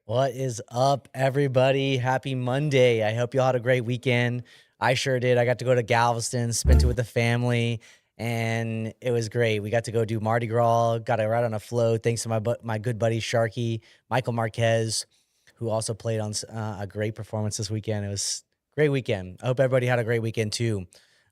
What is up, everybody? Happy Monday. I hope you all had a great weekend. I sure did. I got to go to Galveston, spent it with the family, and it was great. We got to go do Mardi Gras, got to ride on a float. Thanks to my good buddy Sharky, Michael Marquez, who also played on a great performance this weekend. It was a great weekend. I hope everybody had a great weekend too.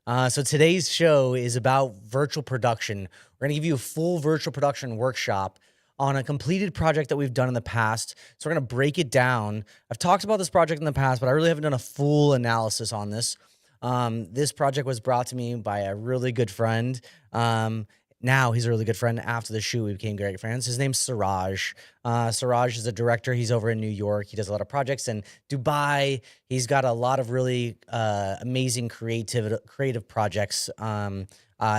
So today's show is about virtual production. We're going to give you a full virtual production workshop on a completed project that we've done in the past. So we're going to break it down. I've talked about this project in the past, but I really haven't done a full analysis on this. This project was brought to me by a really good friend. Now he's a really good friend. After the shoot, we became great friends. His name's Siraj. Siraj is a director. He's over in New York. He does a lot of projects in Dubai. He's got a lot of really amazing creative projects.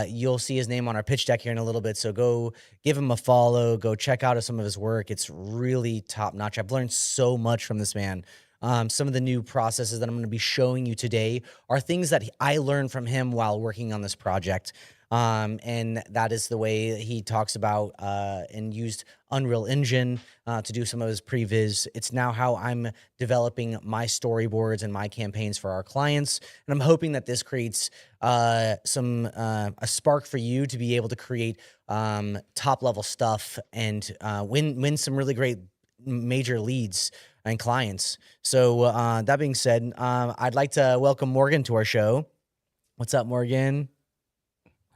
You'll see his name on our pitch deck here in a little bit, so go give him a follow. Go check out some of his work. It's really top-notch. I've learned so much from this man. Some of the new processes that I'm going to be showing you today are things that I learned from him while working on this project. And that is the way he talks about and used Unreal Engine to do some of his previs. It's now how I'm developing my storyboards and my campaigns for our clients. And I'm hoping that this creates a spark for you to be able to create top level stuff and win some really great major leads and clients. So that being said, I'd like to welcome Morgan to our show. What's up, Morgan?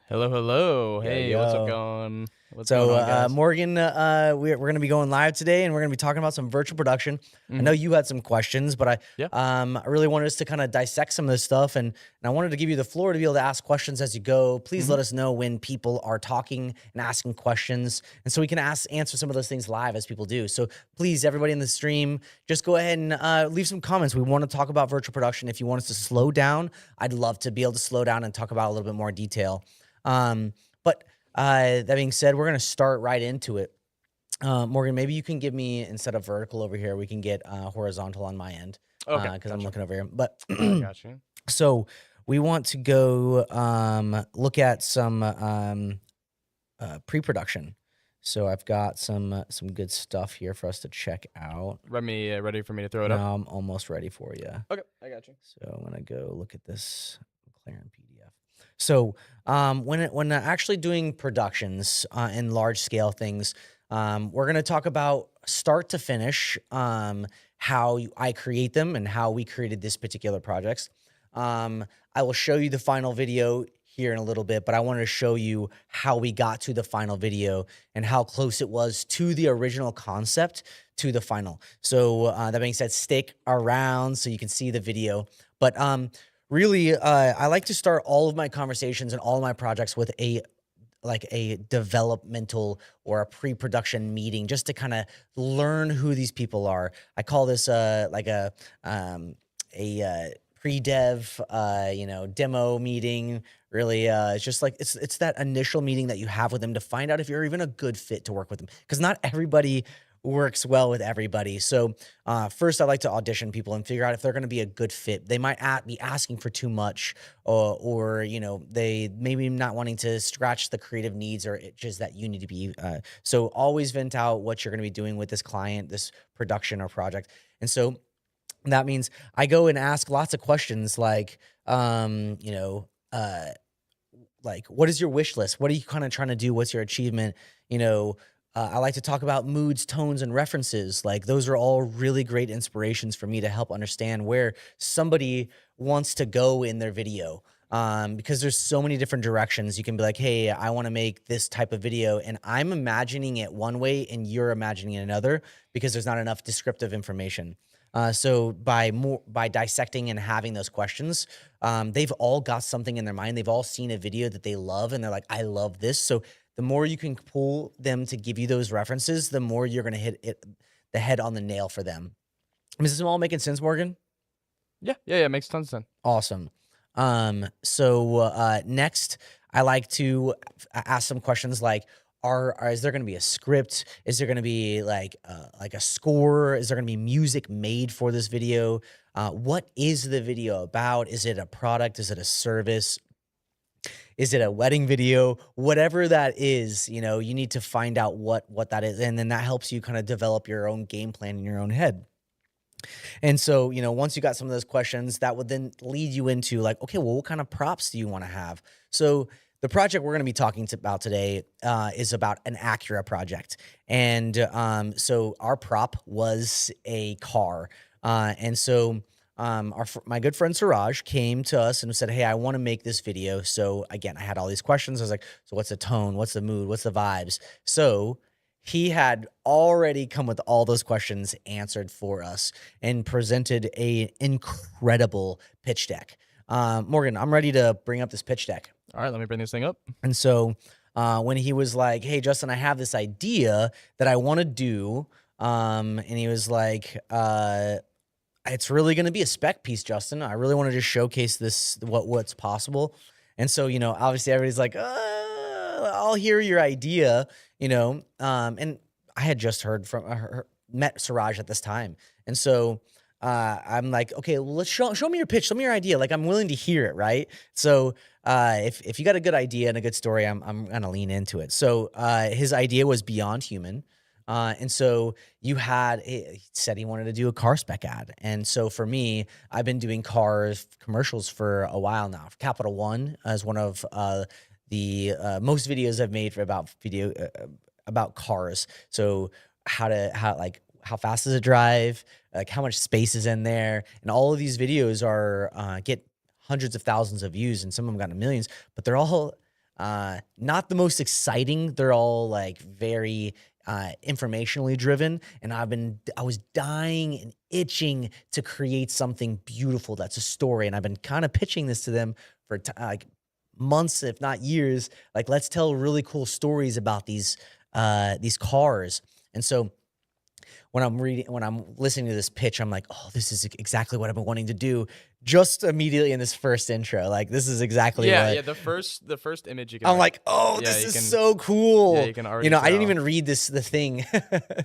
Hello, hello. Hey, what's up going? What's going on, guys? Morgan, we're going to be going live today, and we're going to be talking about some virtual production. I know you had some questions, but I really wanted us to kind of dissect some of this stuff, and I wanted to give you the floor to be able to ask questions as you go. Please let us know when people are talking and asking questions, and so we can answer some of those things live as people do. So please, everybody in the stream, just go ahead and leave some comments. We want to talk about virtual production. If you want us to slow down, I'd love to be able to slow down and talk about a little bit more detail. But that being said, we're going to start right into it. Morgan, maybe you can give me, instead of vertical over here, we can get horizontal on my end. Okay. Because I'm looking over here. But Got you. so we want to go look at some pre-production. So I've got some good stuff here for us to check out. Ready for me to throw it up? Now I'm almost ready for you. Okay, I got you. So I'm gonna go look at this McLaren PDF. So when actually doing productions in large scale things, we're gonna talk about start to finish, how I create them and how we created this particular projects. I will show you the final video here in a little bit, but I wanted to show you how we got to the final video and how close it was to the original concept to the final. So that being said, stick around so you can see the video. But really, I like to start all of my conversations and all of my projects with a developmental or a pre-production meeting just to kind of learn who these people are. I call this a pre-dev, demo meeting. Really, it's just like it's that initial meeting that you have with them to find out if you're even a good fit to work with them, because not everybody works well with everybody. So first, I like to audition people and figure out if they're going to be a good fit. They might be asking for too much, or they maybe not wanting to scratch the creative needs or itches that you need to be. So always vent out what you're going to be doing with this client, this production or project, and so. That means I go and ask lots of questions like, what is your wish list? What are you kind of trying to do? What's your achievement? I like to talk about moods, tones, and references. Like those are all really great inspirations for me to help understand where somebody wants to go in their video. Because there's so many different directions. You can be like, hey, I want to make this type of video, and I'm imagining it one way and you're imagining it another because there's not enough descriptive information. So by dissecting and having those questions, they've all got something in their mind. They've all seen a video that they love and they're like, I love this. So the more you can pull them to give you those references, the more you're going to hit the head on the nail for them. Is this all making sense, Morgan? Yeah. Makes tons of sense. Awesome. Next, I like to ask some questions like, is there going to be a script? Is there going to be like a score? Is there going to be music made for this video? What is the video about? Is it a product? Is it a service? Is it a wedding video? Whatever that is, you need to find out what that is. And then that helps you kind of develop your own game plan in your own head. And so, once you got some of those questions, that would then lead you into like, okay, well, what kind of props do you want to have? So the project we're going to be talking about today is about an Acura project. And so our prop was a car. And so my good friend Siraj came to us and said, hey, I want to make this video. So again, I had all these questions. I was like, so what's the tone? What's the mood? What's the vibes? So he had already come with all those questions answered for us and presented an incredible pitch deck. Morgan, I'm ready to bring up this pitch deck. All right, let me bring this thing up. And so when he was like, hey, Justin, I have this idea that I want to do. And he was like, it's really going to be a spec piece, Justin. I really want to just showcase what's possible. And so, obviously everybody's like, I'll hear your idea, and I had just met Siraj at this time. And so I'm like, okay, well, let's show me your pitch. Show me your idea. Like, I'm willing to hear it. Right. So if you got a good idea and a good story, I'm going to lean into it. So his idea was beyond human. And so he said he wanted to do a car spec ad. And so for me, I've been doing commercials for a while now. Capital One is one of the most videos I've made about cars. So how fast does it drive? Like how much space is in there? And all of these videos get hundreds of thousands of views, and some of them got millions, but they're all not the most exciting. They're all like very informationally driven. And I was dying and itching to create something beautiful that's a story. And I've been kind of pitching this to them for months, if not years. Like, let's tell really cool stories about these cars. And so when I'm listening to this pitch, I'm like, oh, this is exactly what I've been wanting to do. Just immediately in this first intro, like this is exactly what. The first image you can. I'm like, oh, this is so cool. Yeah, you can already. I didn't even read the thing.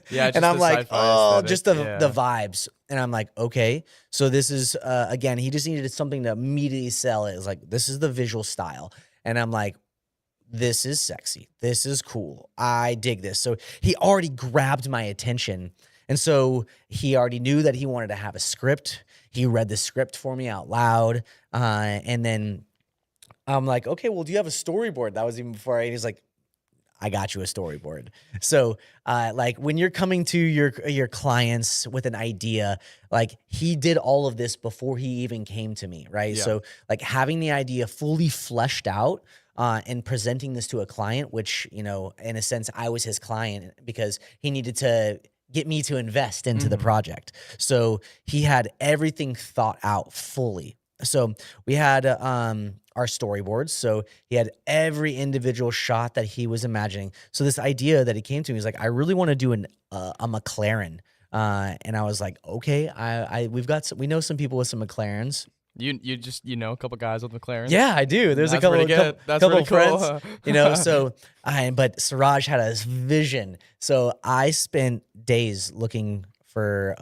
Yeah, just and I'm like, oh, aesthetic. just the vibes, and I'm like, okay, so this is again, he just needed something to immediately sell it. It's like, this is the visual style, and I'm like, this is sexy. This is cool. I dig this. So he already grabbed my attention. And so he already knew that he wanted to have a script. He read the script for me out loud. And then I'm like, okay, well, do you have a storyboard? That was even before he's like, I got you a storyboard. So, like when you're coming to your clients with an idea, like he did all of this before he even came to me, right? Yeah. So, like having the idea fully fleshed out and presenting this to a client, which, you know, in a sense, I was his client because he needed to get me to invest into the project. So he had everything thought out fully. So we had our storyboards. So he had every individual shot that he was imagining. So this idea that he came to me was like, I really want to do a McLaren. And I was like, okay, we know some people with some McLarens. You know a couple guys with McLarens? Yeah, I do. There's That's a pretty good. That's couple pretty cool. friends, you know. So but Siraj had a vision. So I spent days looking for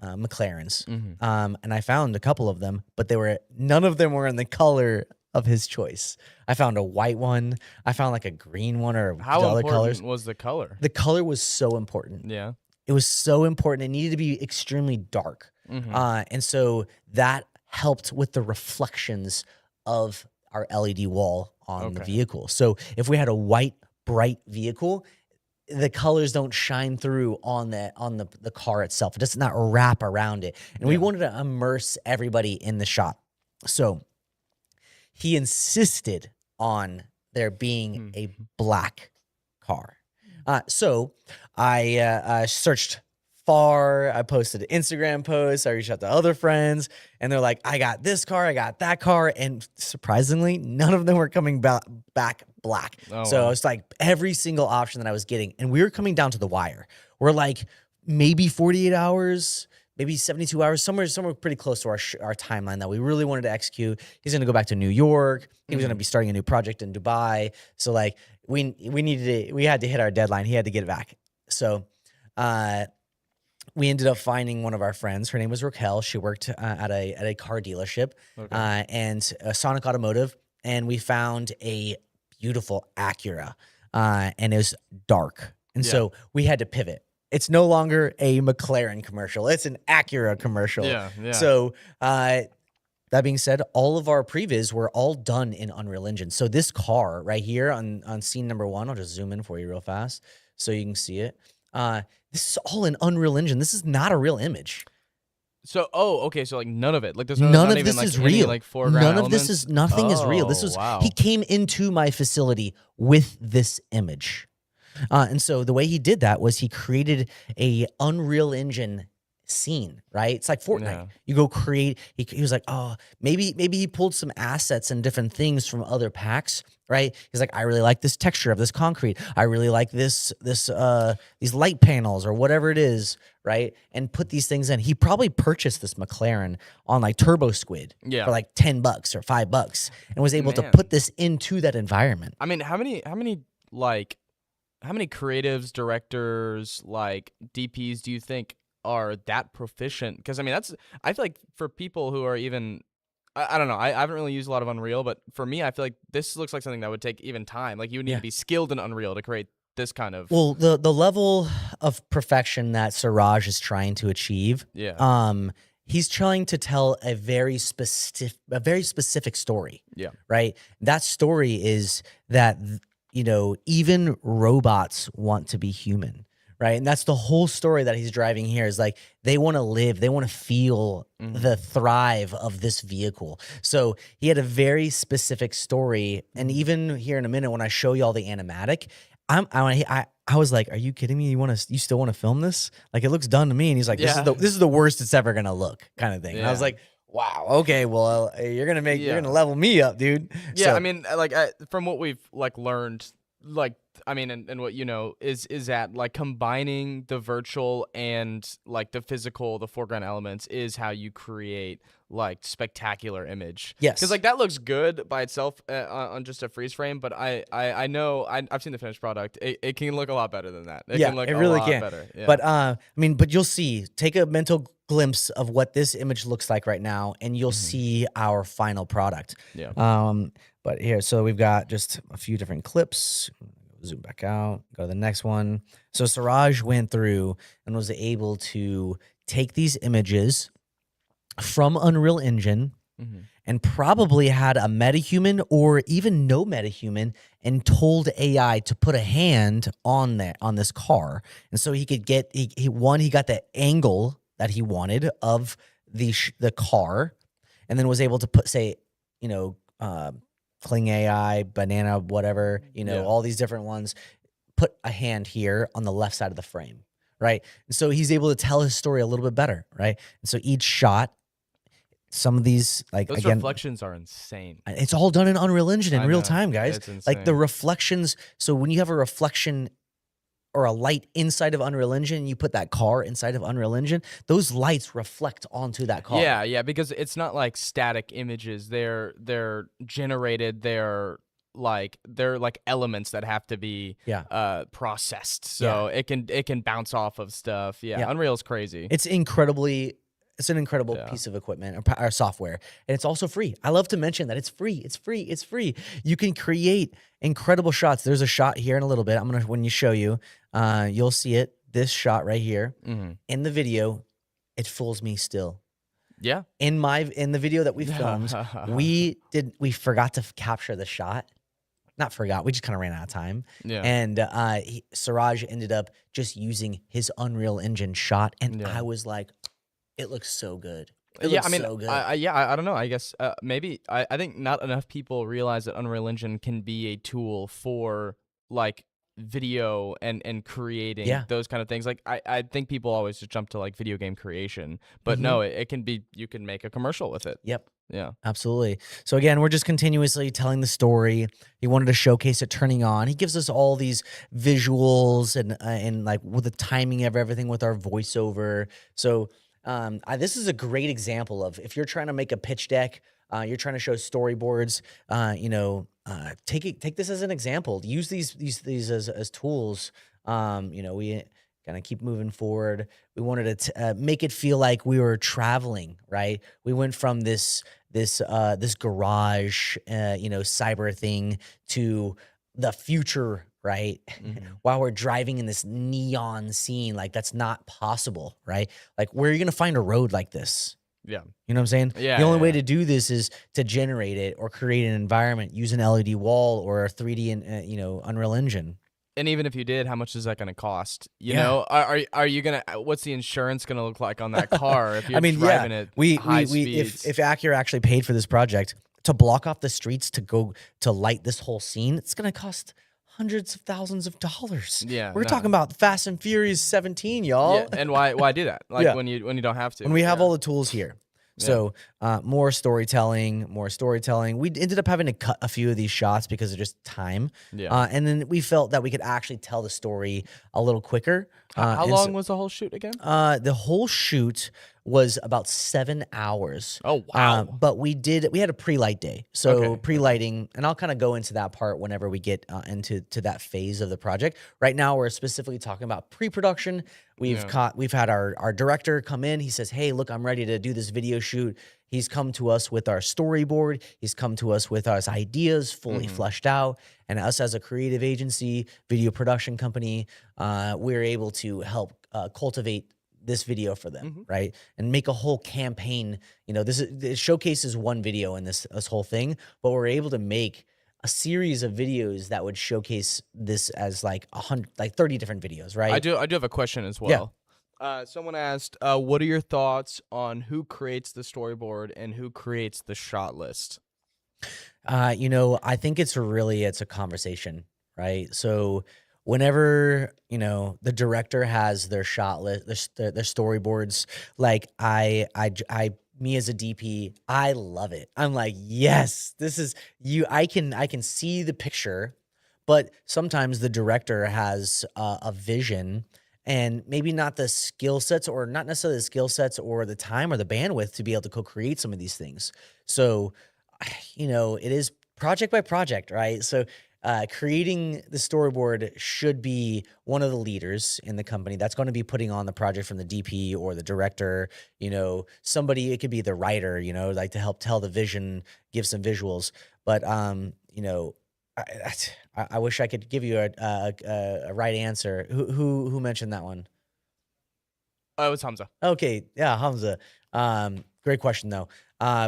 McLarens, and I found a couple of them, but none of them were in the color of his choice. I found a white one. I found like a green one or How other important colors. was the color? The color was so important. Yeah. It was so important. It needed to be extremely dark, and so that helped with the reflections of our LED wall on the vehicle. So if we had a white, bright vehicle, the colors don't shine through on the car itself. It does not wrap around it. And we wanted to immerse everybody in the shot. So he insisted on there being a black car. So I searched far. I posted Instagram posts. I reached out to other friends, and they're like, I got this car, I got that car. And surprisingly, none of them were coming back black. So it's like every single option that I was getting. And we were coming down to the wire. We're like maybe 48 hours, maybe 72 hours, somewhere pretty close to our timeline that we really wanted to execute. He's going to go back to New York. He was going to be starting a new project in Dubai. So like we had to hit our deadline. He had to get it back. So, we ended up finding one of our friends. Her name was Raquel. She worked at a car dealership and Sonic Automotive. And we found a beautiful Acura, and it was dark. And so we had to pivot. It's no longer a McLaren commercial. It's an Acura commercial. Yeah. So that being said, all of our previs were all done in Unreal Engine. So this car right here on scene number 1, I'll just zoom in for you real fast so you can see it. This is all in Unreal Engine. This is not a real image. So, okay. So, like, none of it. Like, there's none of this even, is like, real. Any, like, foreground none elements? of this is nothing is real. This was he came into my facility with this image, and so the way he did that was he created a Unreal Engine scene. Right? It's like Fortnite. Yeah. You go create. He was like, oh, maybe he pulled some assets and different things from other packs. Right? He's like, I really like this texture of this concrete. I really like these light panels or whatever it is, right? And put these things in. He probably purchased this McLaren on like Turbo Squid for like $10 or $5 and was able to put this into that environment. I mean, how many creatives, directors, like DPs do you think are that proficient? Because I mean, I feel like for people who are even I don't know. I haven't really used a lot of Unreal, but for me, I feel like this looks like something that would take even time. Like you would need to be skilled in Unreal to create this kind of. Well, the level of perfection that Siraj is trying to achieve, he's trying to tell a very specific story. Yeah. Right. That story is that even robots want to be human. Right. And that's the whole story that he's driving here is like they want to live. They want to feel the thrive of this vehicle. So he had a very specific story. And even here in a minute, when I show you all the animatic, I was like, are you kidding me? You still want to film this? Like it looks done to me. And he's like, this is the worst it's ever going to look kind of thing. And I was like, wow, okay, well, you're going to level me up, dude. Yeah. So, I mean, like from what we've like learned, like I mean, and what you know is that like combining the virtual and like the physical, the foreground elements is how you create like spectacular image. Because Yes. like that looks good by itself on just a freeze frame, but I know I've seen the finished product. It can look a lot better than that. It Yeah, can look it a really lot can. better. Yeah. But I mean, but you'll see. Take a mental glimpse of what this image looks like right now, and you'll Hmm. see our final product. Yeah. But here, so we've got just a few different clips. Zoom back out, go to the next one. So Siraj went through and was able to take these images from Unreal Engine Hmm. and probably had a metahuman or even no metahuman and told AI to put a hand on there on this car. And so he could get he got the angle that he wanted of the car, and then was able to put, say, you know, Kling AI, banana, whatever, Yeah. all these different ones, put a hand here on the left side of the frame, right? And so he's able to tell his story a little bit better, right? And so each shot, some of these, like, Those again, reflections are insane. it's all done in Unreal Engine in I real know. time, guys. It's Like the insane. reflections. So when you have a reflection or a light inside of Unreal Engine, you put that car inside of Unreal Engine, those lights reflect onto that car. Yeah, yeah, because it's not like static images. They're generated. They're like elements that have to be Yeah. processed. Yeah. So it can bounce off of stuff. Yeah, Yeah. Unreal's crazy. It's an incredible Yeah. piece of equipment or software, and it's also free. I love to mention that it's free. It's free. It's free. You can create incredible shots. There's a shot here in a little bit. When you show you, you'll see it. This shot right here Hmm. in the video, it fools me still. Yeah. In the video that we filmed, we forgot to capture the shot. Not forgot, we just kind of ran out of time. Yeah. And Siraj ended up just using his Unreal Engine shot, and Yeah. I was like, it looks so good. It Yeah, looks I mean, so good. I don't know. I guess maybe I think not enough people realize that Unreal Engine can be a tool for like video and creating Yeah. those kind of things. Like I think people always just jump to like video game creation, but Mhm. no, it can be, you can make a commercial with it. Yep. Yeah. Absolutely. So again, we're just continuously telling the story. He wanted to showcase it turning on. He gives us all these visuals and like with the timing of everything with our voiceover. So this is a great example of if you're trying to make a pitch deck, you're trying to show storyboards. Take this as an example. Use these as tools. We kind of keep moving forward. We wanted to make it feel like we were traveling, right? We went from this garage, cyber thing to the future, right? Hmm. While we're driving in this neon scene, like that's not possible, right? Like where are you gonna find a road like this? Yeah. You know what I'm saying? Yeah. The only Yeah. way Yeah. to do this is to generate it or create an environment, use an LED wall or a 3D and Unreal Engine. And even if you did, how much is that going to cost? You Yeah. know, are you gonna? What's the insurance going to look like on that car if you're I mean, driving yeah, at we high we speeds? if Acura actually paid for this project to block off the streets to go to light this whole scene, it's gonna cost hundreds of thousands of dollars. Yeah, We're talking no. about Fast and Furious 17, y'all. Yeah, and why do that? Like Yeah. when you don't have to. When we have Yeah. all the tools here. Yeah. So more storytelling. We ended up having to cut a few of these shots because of just time. Yeah. And then we felt that we could actually tell the story a little quicker. How and long was the whole shoot again? the whole shoot was about 7 hours. Oh, wow. But we had a pre-light day. So Okay, pre-lighting, and I'll kind of go into that part whenever we get into that phase of the project. Right now, we're specifically talking about pre-production. We've had our director come in. He says, "Hey, look, I'm ready to do this video shoot." He's come to us with our storyboard. He's come to us with our ideas fully fleshed out. And us as a creative agency, video production company, we're able to help cultivate this video for them, right? And make a whole campaign. It showcases one video in this whole thing, but we're able to make a series of videos that would showcase this as like 30 different videos, right? I do have a question as well. Someone asked, what are your thoughts on who creates the storyboard and who creates the shot list? I think it's a conversation, right? So whenever, the director has their shot list, their storyboards, like me as a DP, I love it. I'm like, yes, this is you. I can see the picture, But sometimes the director has a vision and maybe not the skill sets, or not necessarily the skill sets or the time or the bandwidth to be able to co-create some of these things. So, it is project by project, right? So, creating the storyboard should be one of the leaders in the company that's going to be putting on the project, from the DP or the director, somebody, it could be the writer, like to help tell the vision, give some visuals. But, I, I wish I could give you a right answer. Who mentioned that one? Oh, it was Hamza. Okay, yeah, Hamza. Great question though.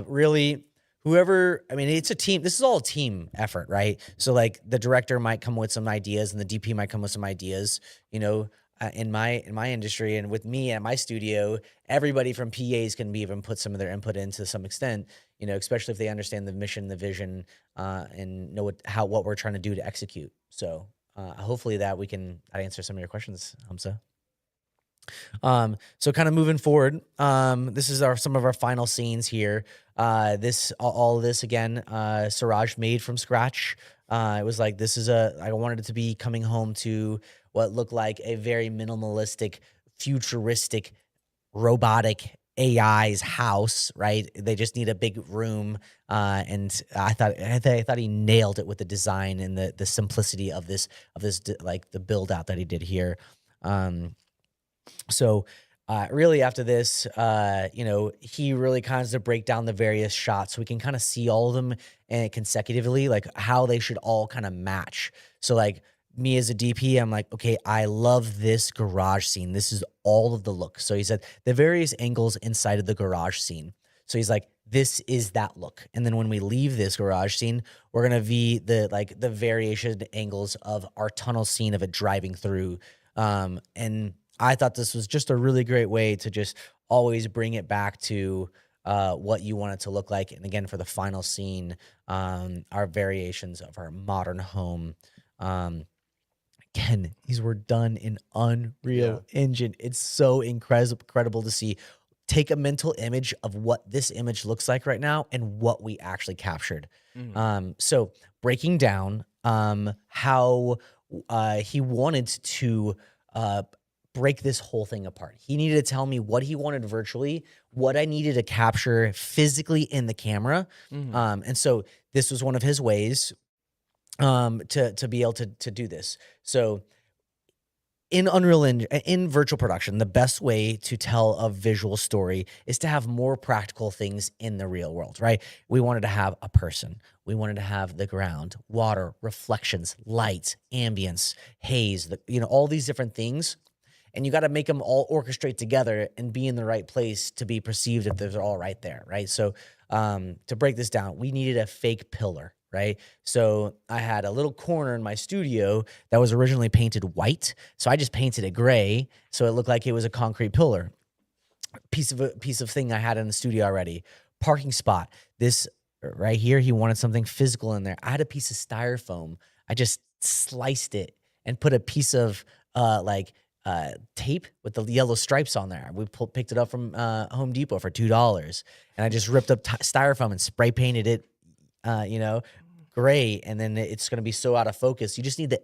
Really, whoever, I mean, it's a team. This is all a team effort, right? So like the director might come with some ideas, and the DP might come with some ideas. In my industry and with me at my studio, everybody from PAs can be even put some of their input in to some extent. Especially if they understand the mission, the vision, and know what we're trying to do to execute. So hopefully that answer some of your questions, Hamza. So kind of moving forward, this is some of our final scenes here. All of this again, Siraj made from scratch. It was like, I wanted it to be coming home to what looked like a very minimalistic, futuristic, robotic AI's house, right? They just need a big room. And I thought he nailed it with the design and the simplicity of this, like the build out that he did here. So really after this, he really kind of to break down the various shots so we can kind of see all of them consecutively, like how they should all kind of match. So like me as a DP, I'm like, okay, I love this garage scene. This is all of the look. So he said the various angles inside of the garage scene. So he's like, this is that look. And then when we leave this garage scene, we're going to be the variation angles of our tunnel scene of it driving through. And I thought this was just a really great way to just always bring it back to what you want it to look like. And again, for the final scene, our variations of our modern home. Again, these were done in Unreal Engine. It's so incredible to see. Take a mental image of what this image looks like right now and what we actually captured. So breaking down how he wanted to break this whole thing apart. He needed to tell me what he wanted virtually, what I needed to capture physically in the camera. And so this was one of his ways to be able to do this. So in Unreal Engine, in virtual production, the best way to tell a visual story is to have more practical things in the real world, right? We wanted to have a person. We wanted to have the ground, water, reflections, lights, ambience, haze, all these different things. And you got to make them all orchestrate together and be in the right place to be perceived if they're all right there, right? So to break this down, we needed a fake pillar, right? So I had a little corner in my studio that was originally painted white. So I just painted it gray so it looked like it was a concrete pillar. Piece of thing I had in the studio already. Parking spot. This right here, he wanted something physical in there. I had a piece of styrofoam. I just sliced it and put a piece of tape with the yellow stripes on there. We picked it up from Home Depot for $2, and I just ripped up styrofoam and spray painted it, gray, and then it's going to be so out of focus. You just need the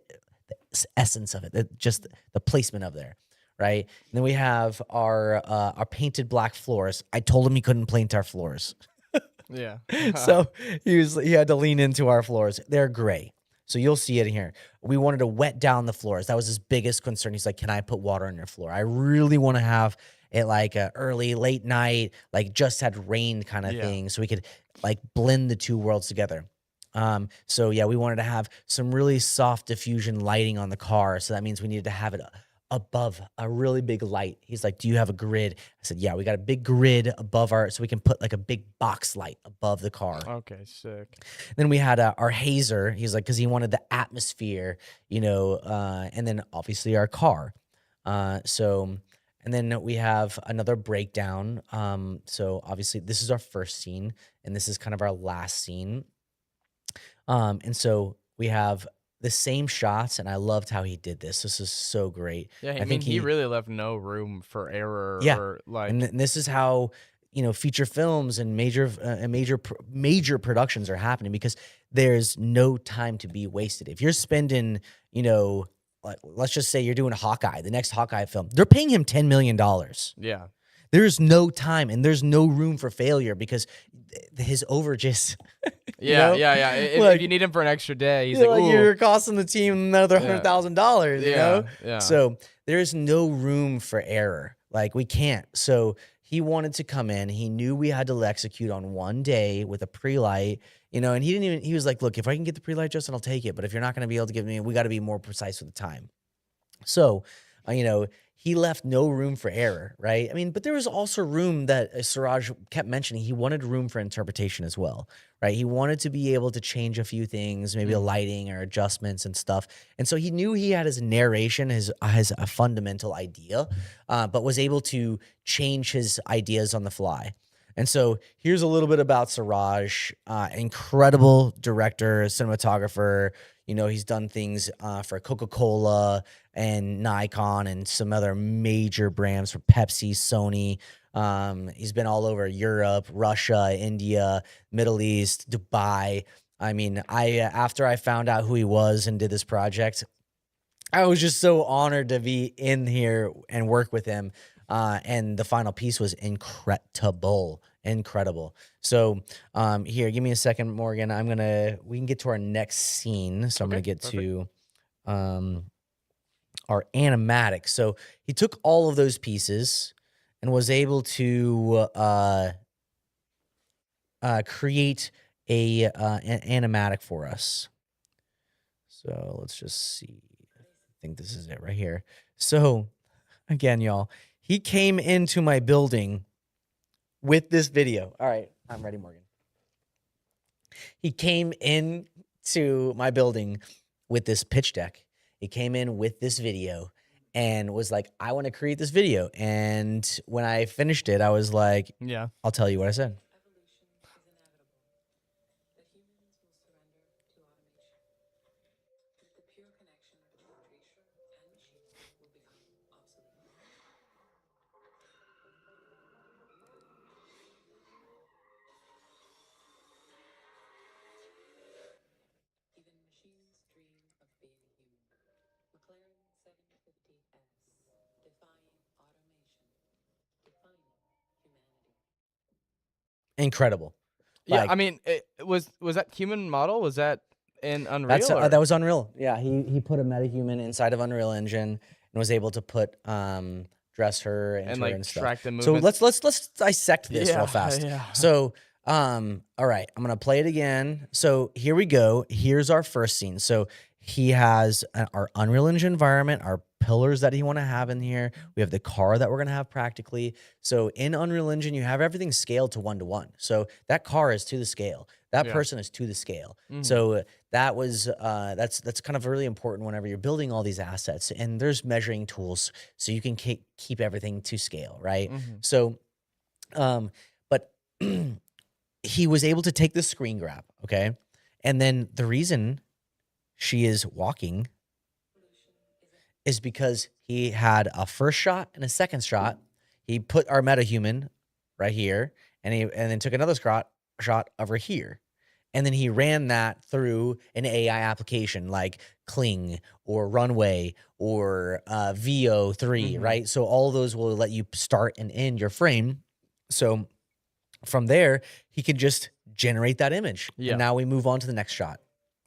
essence of it, just the placement of there, right? And then we have our painted black floors. I told him he couldn't paint our floors, Yeah. so he had to lean into our floors. They're gray. So you'll see it here. We wanted to wet down the floors. That was his biggest concern. He's like, can I put water on your floor? I really want to have it like a early, late night, like just had rained kind of thing. So we could like blend the two worlds together. So yeah, we wanted to have some really soft diffusion lighting on the car. So that means we needed to have it above a really big light. He's like, do you have a grid? I said, yeah, we got a big grid above so we can put like a big box light above the car. Okay, sick. Then we had our hazer. He's like, because he wanted the atmosphere, and then obviously our car. And then we have another breakdown. So obviously this is our first scene, and this is kind of our last scene. And so we have the same shots, and I loved how he did this. This is so great. Yeah, I mean, he really left no room for error. Yeah. Or like, And this is how feature films and major productions are happening because there's no time to be wasted. If you're spending, let's just say you're doing Hawkeye, the next Hawkeye film, they're paying him $10 million. Yeah. There's no time and there's no room for failure because his overages, Yeah, yeah. If you like, need him for an extra day, he's like, like ooh. you're costing the team another Yeah. $100,000, Yeah. So there's no room for error. Like we can't. So he wanted to come in. He knew we had to execute on one day with a pre-light, and he was like, look, if I can get the pre-light, Justin, I'll take it. But if you're not going to be able to give me, we got to be more precise with the time. So, he left no room for error, right? I mean, but there was also room that Siraj kept mentioning. He wanted room for interpretation as well, right? He wanted to be able to change a few things, maybe a lighting or adjustments and stuff. And so he knew he had his narration, his a fundamental idea, but was able to change his ideas on the fly. And so here's a little bit about Siraj, incredible director, cinematographer. He's done things for Coca-Cola and Nikon and some other major brands for Pepsi, Sony. He's been all over Europe, Russia, India, Middle East, Dubai. I mean, after I found out who he was and did this project, I was just so honored to be in here and work with him. And the final piece was incredible. So, here, give me a second, Morgan. We can get to our next scene. So I'm going to get perfect. to, our animatic. So he took all of those pieces and was able to, create an animatic for us. So let's just see. I think this is it right here. So again, y'all, he came into my building with this video. All right, I'm ready, Morgan. He came into my building with this pitch deck. He came in with this video and was like, I want to create this video. And when I finished it, I was like, Yeah. I'll tell you what I said. Incredible. Yeah, Like, I mean, was that human model? Was that in Unreal that or? was Unreal. Yeah, he put a metahuman inside of Unreal Engine and was able to put dress her, And enter, like and stuff. track the So movements? let's dissect this real fast. Yeah. So all right, I'm gonna play it again. So here we go. Here's our first scene. So he has our Unreal Engine environment, our pillars that he want to have in here. We have the car that we're gonna have practically. So in Unreal Engine, you have everything scaled to 1-to-1. So that car is to the scale. That Yeah. person is to the scale. Mhm. So that was that's kind of really important whenever you're building all these assets. And there's measuring tools so you can keep everything to scale, right? Mhm. So, but he was able to take the screen grab, okay? And then the reason she is walking is because he had a first shot and a second shot. He put our metahuman right here, and then took another shot over here. And then he ran that through an AI application like Kling or Runway or VO3, right? So all those will let you start and end your frame. So from there, he could just generate that image. Yeah. And now we move on to the next shot,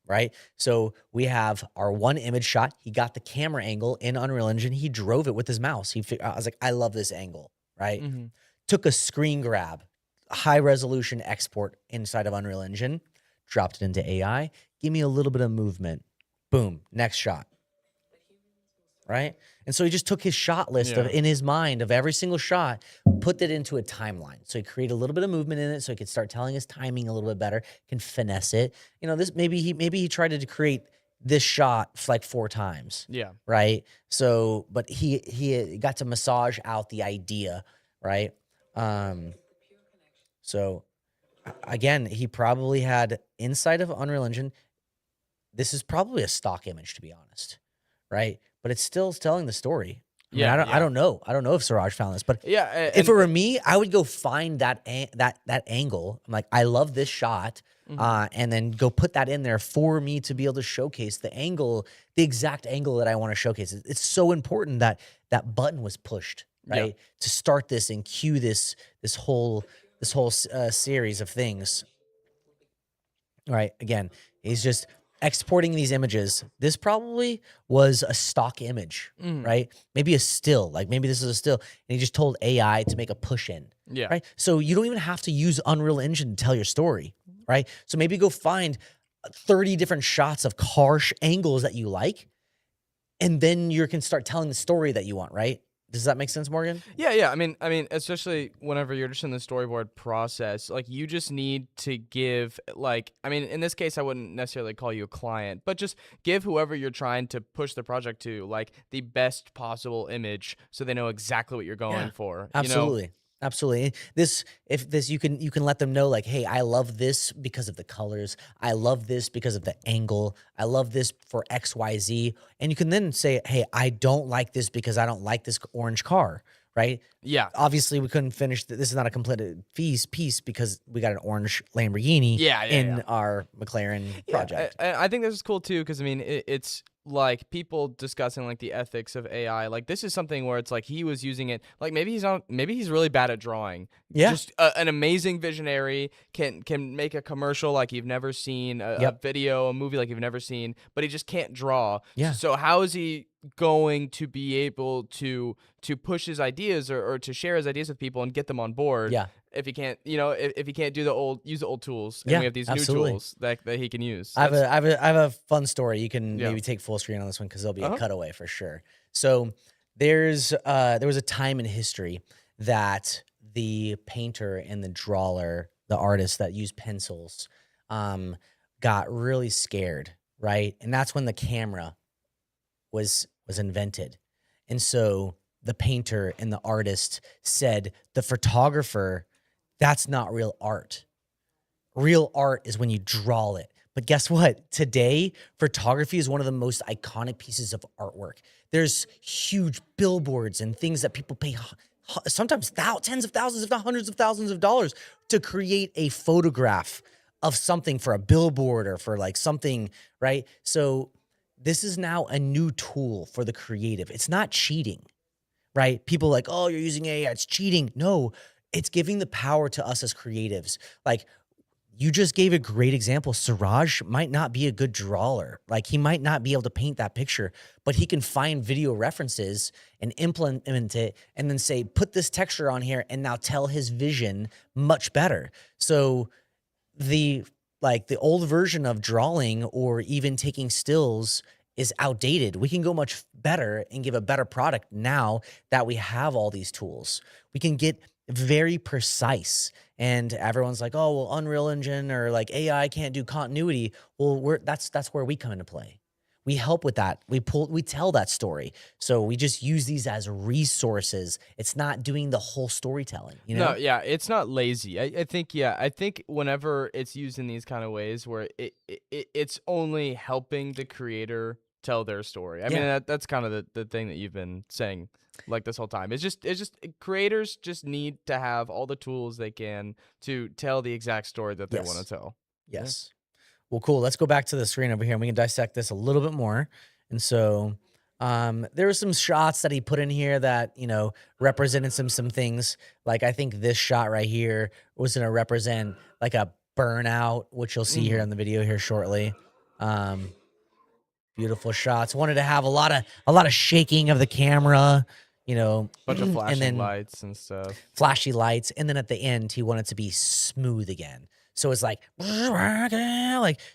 right? So we have our one image shot. He got the camera angle in Unreal Engine. He drove it with his mouse. I was like, I love this angle, right? Mhm. Took a screen grab, high resolution export inside of Unreal Engine, dropped it into AI. Give me a little bit of movement. Boom, next shot. Right? And so he just took his shot list Yeah. in his mind of every single shot, put that into a timeline. So he created a little bit of movement in it so he could start telling his timing a little bit better, can finesse it. This maybe he tried to create this shot like 4 times. Yeah. Right? So, but he got to massage out the idea, right? So again, he probably had inside of Unreal Engine. This is probably a stock image, to be honest, right? But it's still telling the story. I mean, Yeah, I yeah. don't know. I don't know if Siraj found this, but Yeah, if it were me, I would go find that angle. I'm like, I love this shot, mhm. and then go put that in there for me to be able to showcase the angle, the exact angle that I want to showcase. It's so important that that button was pushed, Yeah. right, to start this and cue this whole series of things. Right. Again, he's just exporting these images. This probably was a stock image, Mhm. right? Maybe a still, like maybe this is a still, and he just told AI to make a push in, Yeah. right? So you don't even have to use Unreal Engine to tell your story, right? So maybe go find 30 different shots of car angles that you like, and then you can start telling the story that you want, right? Does that make sense, Morgan? Yeah, yeah. I mean, especially whenever you're just in the storyboard process, like you just need to give, like, I mean, in this case, I wouldn't necessarily call you a client, but just give whoever you're trying to push the project to, like, the best possible image, so they know exactly what you're Yeah, going for. You know? absolutely. Absolutely. This if this you can let them know like, "Hey, I love this because of the colors. I love this because of the angle. I love this for XYZ." And you can then say, "Hey, I don't like this because I don't like this orange car." Right? Yeah. Obviously, we couldn't finish this is not a completed piece because we got an orange Lamborghini Yeah, yeah, yeah. in our McLaren Yeah, project. I think this is cool too because I mean it's like people discussing like the ethics of AI. Like this is something where it's like he was using it. Like maybe he's really bad at drawing. Yeah. Just an amazing visionary can make a commercial like you've never seen, a Yep. video, a movie like you've never seen, but he just can't draw. So, Yeah. so how is he going to be able to push his ideas or to share his ideas with people and get them on board? Yeah. If he can't, if he can't use the old tools, and Yeah. we have these new Absolutely. tools that he can use. I have That's a fun story. You can yeah. maybe take full screen on this one because there'll be a Uh-huh. cutaway for sure. So there was a time in history that the painter and the drawer, the artist that used pencils, um, got really scared, right? And that's when the camera was invented. And so the painter and the artist said, the photographer, that's not real art. Real art is when you draw it. But guess what? Today, photography is one of the most iconic pieces of artwork. There's huge billboards and things that people pay sometimes tens of thousands, if not hundreds of thousands of dollars to create a photograph of something for a billboard or for like something, right? So this is now a new tool for the creative. It's not cheating, right? People like, oh, you're using AI, it's cheating. No, it's giving the power to us as creatives. Like you just gave a great example. Siraj might not be a good drawer. Like he might not be able to paint that picture, but he can find video references and implement it and then say, put this texture on here and now tell his vision much better. So the the old version of drawing or even taking stills is outdated. We can go much better and give a better product now that we have all these tools. We can get very precise. And everyone's like, "Oh, well, Unreal Engine or like AI can't do continuity." Well, that's where we come into play. We help with that. We tell that story. So we just use these as resources. It's not doing the whole storytelling, you No, know? yeah, it's not lazy. I think yeah, I think whenever it's used in these kind of ways where it's only helping the creator tell their story. I mean Yeah. that's kind of the thing that you've been saying like this whole time. It's just creators just need to have all the tools they can to tell the exact story that they want to Yes. tell. Yeah. Yes. Well, cool. Let's go back to the screen over here and we can dissect this a little bit more. And so there were some shots that he put in here that, represented some things. Like I think this shot right here was going to represent like a burnout, which you'll see here Mhm. in the video here shortly. Um, Beautiful shots. Wanted to have a lot of shaking of the camera, Bunch of and flashing then lights and stuff. flashy lights, and then at the end he wanted to be smooth again. So it's like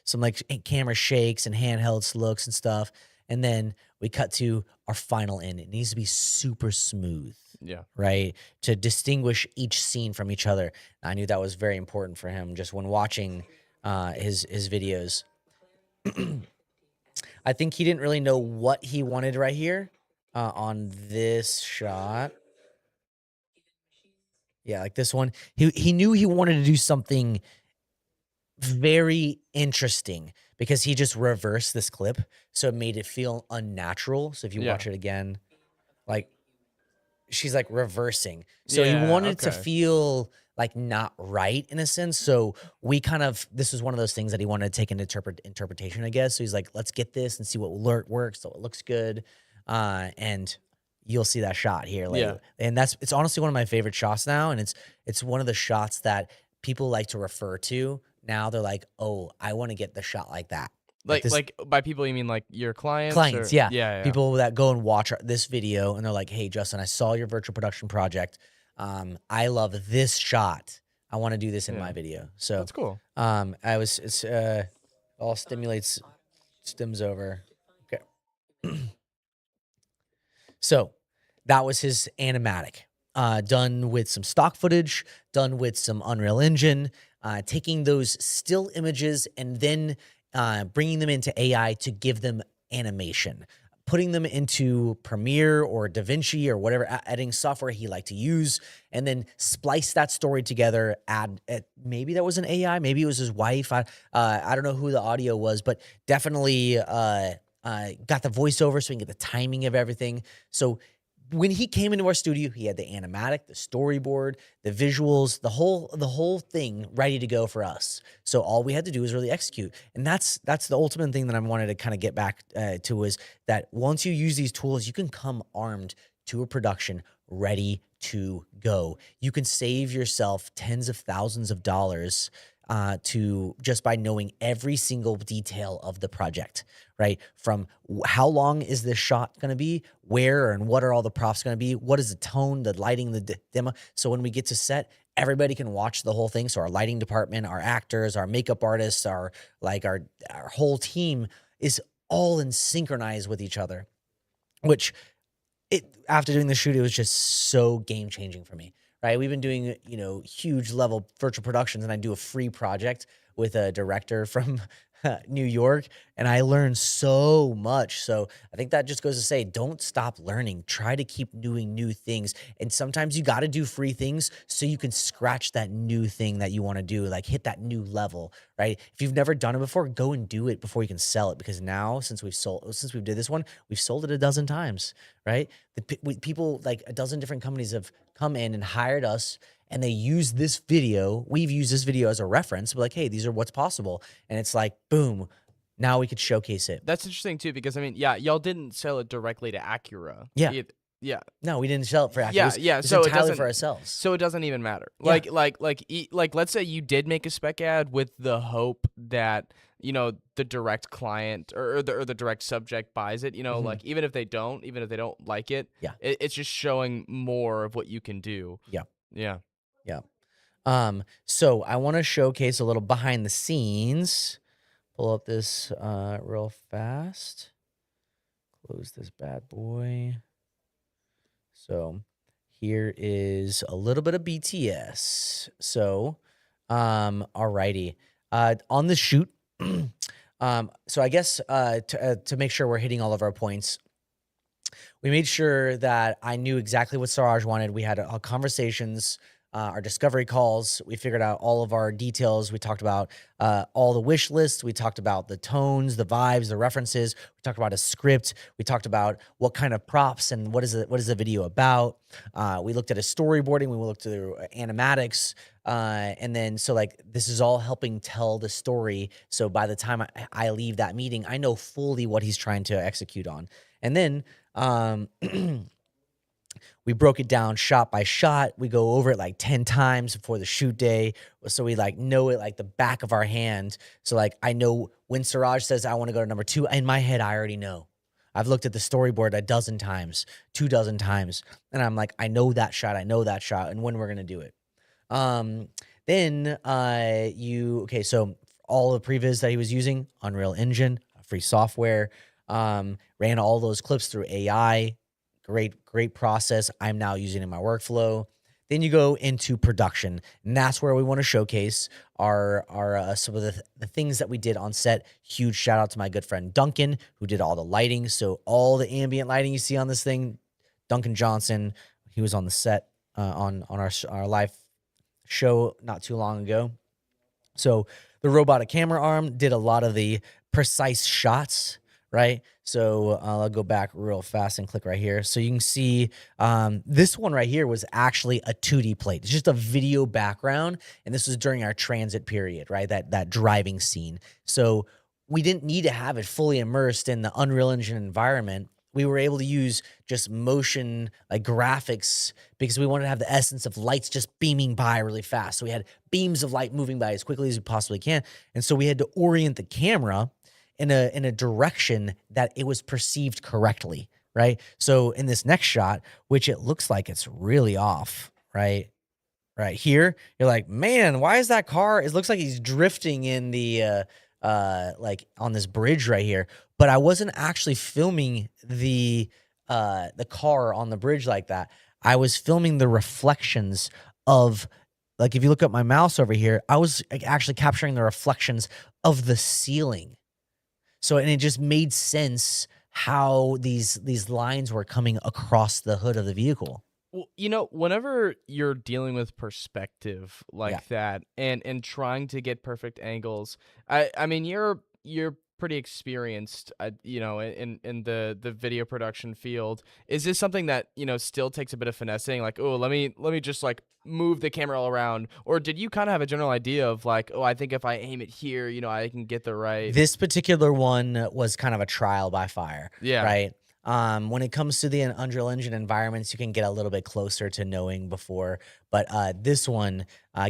some like camera shakes and handheld looks and stuff. And then we cut to our final end. It needs to be super smooth, Yeah. right? To distinguish each scene from each other. I knew that was very important for him just when watching his videos. I think he didn't really know what he wanted right here on this shot. Yeah, like this one. He knew he wanted to do something very interesting because he just reversed this clip, so it made it feel unnatural. So if you Yeah. watch it again, like she's like reversing. So he Yeah, wanted it to okay. feel like not right in a sense. So we kind of, this was one of those things that he wanted to take into interpretation, I guess. So he's like, let's get this and see what works, so it looks good. And you'll see that shot here Yeah. later. And it's honestly one of my favorite shots now. And it's one of the shots that people like to refer to. Now they're like, oh, I want to get the shot like that. Like this, Like by people you mean like your clients clients, or yeah. yeah. People that go and watch this video and they're like, "Hey, Justin, I saw your virtual production project. I love this shot. I want to do this in Yeah. my video." So, That's cool. it's all stems over. Okay. So that was his animatic, done with some stock footage, done with some Unreal Engine, taking those still images and then bringing them into AI to give them animation, putting them into Premiere or DaVinci or whatever editing software he liked to use, and then splice that story together. Maybe that was an AI, maybe it was his wife. I don't know who the audio was, but definitely got the voiceover so we can get the timing of everything. So when he came into our studio, he had the animatic, the storyboard, the visuals, the whole thing ready to go for us. So all we had to do was really execute, and that's the ultimate thing that I wanted to kind of get back to, was that once you use these tools, you can come armed to a production ready to go. You can save yourself tens of thousands of dollars to just by knowing every single detail of the project, right? From how long is this shot going to be, where and what are all the props going to be, what is the tone, the lighting, the demo. So when we get to set, everybody can watch the whole thing. So our lighting department, our actors, our makeup artists, our whole team is all in synchronized with each other, which after doing the shoot, it was just so game changing for me, right? We've been doing, huge level virtual productions, and I do a free project with a director from New York, and I learned so much. So I think that just goes to say, don't stop learning. Try to keep doing new things. And sometimes you got to do free things so you can scratch that new thing that you want to do, like hit that new level, right? If you've never done it before, go and do it before you can sell it. Because now, since we've did this one, we've sold it a dozen times, right? People, like a dozen different companies have come in and hired us, and they use this video. We've used this video as a reference. We're like, hey, these are what's possible. And it's like, boom, now we could showcase it. That's interesting too because I mean, yeah, y'all didn't sell it directly to Acura. Yeah. Yeah. No, we didn't sell it for Acura. Yeah, It was, yeah. it was So it entirely doesn't. for ourselves. So it doesn't even matter. Yeah. Like, let's say you did make a spec ad with the hope that the direct client or the direct subject buys it. Mhm. Like even if they don't like it, Yeah. it's just showing more of what you can do. Yeah. Yeah. Yeah. So I want to showcase a little behind the scenes. Pull up this real fast. Close this bad boy. So here is a little bit of BTS. So, alrighty. On the shoot, so I guess to make sure we're hitting all of our points, we made sure that I knew exactly what Siraj wanted. We had conversations, our discovery calls. We figured out all of our details. We talked about all the wish lists. We talked about the tones, the vibes, the references. We talked about a script. We talked about what kind of props and what is the video about. We looked at a storyboarding. We looked through animatics. And then, so like, this is all helping tell the story. So by the time I leave that meeting, I know fully what he's trying to execute on. And then, we broke it down shot by shot. We go over it like 10 times before the shoot day. So we like know it like the back of our hand. So like, I know when Siraj says, I want to go to number 2, in my head, I already know. I've looked at the storyboard a dozen times, 24 times. And I'm like, I know that shot, and when we're going to do it. So all the previs that he was using, Unreal Engine, free software, ran all those clips through AI. Great process. I'm now using it in my workflow. Then you go into production, and that's where we want to showcase our some of the things that we did on set. Huge shout out to my good friend Duncan, who did all the lighting. So all the ambient lighting you see on this thing, Duncan Johnson, he was on the set on our live show not too long ago. So the robotic camera arm did a lot of the precise shots, right? So I'll go back real fast and click right here. So you can see this one right here was actually a 2D plate. It's just a video background, and this was during our transit period, right? That driving scene. So we didn't need to have it fully immersed in the Unreal Engine environment. We were able to use just motion like graphics because we wanted to have the essence of lights just beaming by really fast. So we had beams of light moving by as quickly as we possibly can. And so we had to orient the camera in a direction that it was perceived correctly, right? So in this next shot, which it looks like it's really off, right? Right here, you're like, man, why is that car? It looks like he's drifting in the like on this bridge right here. But I wasn't actually filming the car on the bridge like that. I was filming the reflections of, like, if you look at my mouse over here, I was like, actually capturing the reflections of the ceiling. So, and it just made sense how these lines were coming across the hood of the vehicle. Well, whenever you're dealing with perspective Yeah. like that and trying to get perfect angles, I mean you're pretty experienced, in the video production field. Is this something that, still takes a bit of finessing? Like, oh, let me just like move the camera all around, or did you kind of have a general idea of like, oh, I think if I aim it here, I can get the right? This particular one was kind of a trial by fire, Yeah. right? When it comes to the Unreal Engine environments, you can get a little bit closer to knowing before, but this one,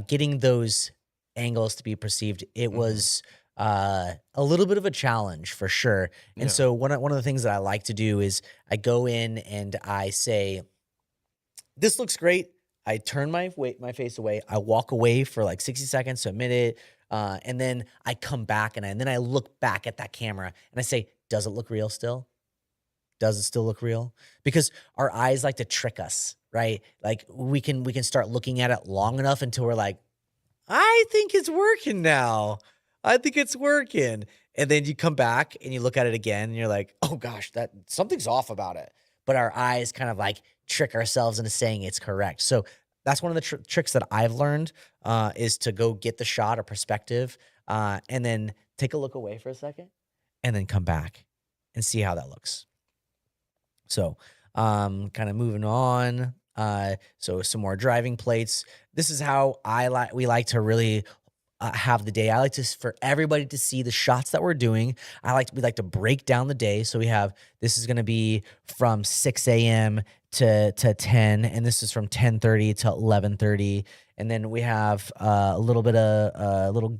getting those angles to be perceived, it Hmm. was a little bit of a challenge for sure. And Yeah. so one of the things that I like to do is I go in and I say, "This looks great." I turn my face away. I walk away for like 60 seconds to a minute, and then I come back and then I look back at that camera and I say, "Does it look real still? Does it still look real?" Because our eyes like to trick us, right? Like we can start looking at it long enough until we're like, I think it's working now. I think it's working. And then you come back and you look at it again and you're like, oh gosh, that something's off about it. But our eyes kind of like trick ourselves into saying it's correct. So that's one of the tricks that I've learned, is to go get the shot or perspective, and then take a look away for a second and then come back and see how that looks. So, kind of moving on. So some more driving plates. This is how we like to really have the day. I like to for everybody to see the shots that we're doing. We like to break down the day. So we have, this is going to be from 6 a.m. to 10, and this is from 10:30 to 11:30, and then we have a little bit of little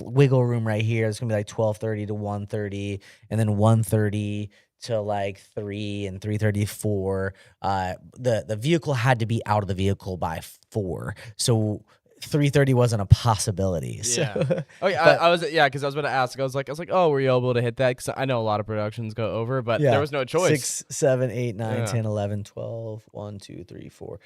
wiggle room right here. It's gonna be like 12:30 to 1:30, and then 1:30 to like 3 and 3:34. The vehicle had to be out of the vehicle by 4, so 3:30 wasn't a possibility. Yeah. So, Oh yeah, but I was yeah, because I was about to ask. I was like, oh, were you able to hit that? Because I know a lot of productions go over, but there yeah, was no choice. 6, 7, 8, 9, Yeah. 10, 11, 12, 1, 2, 3, 4.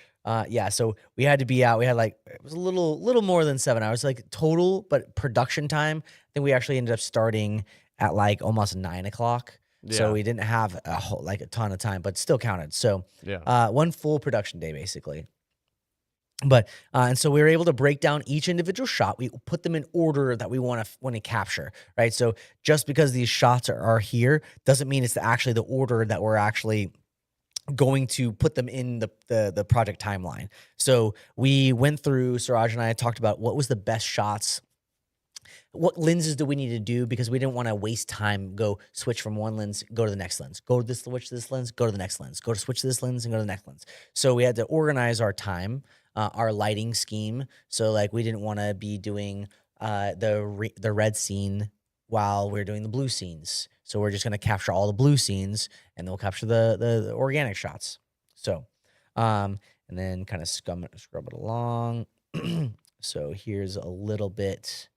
Yeah, so we had to be out. We had like, it was a little more than 7 hours, like total, but production time. I think we actually ended up starting at like almost 9 o'clock. So Yeah. we didn't have like a ton of time, but still counted. So Yeah. one full production day basically. But and so we were able to break down each individual shot. We put them in order that we want to capture, right? So just because these shots are here doesn't mean it's actually the order that we're actually going to put them in the project timeline. So we went through, Suraj and I talked about what was the best shots. What lenses do we need to do? Because we didn't want to waste time, go switch from one lens, go to the next lens, go to this, switch to this lens, go to the next lens, go to switch to this lens and go to the next lens. So we had to organize our time, our lighting scheme. So like we didn't want to be doing the red scene while we're doing the blue scenes. So we're just going to capture all the blue scenes and then we'll capture the organic shots. So, and then kind of scrub it along. So here's a little bit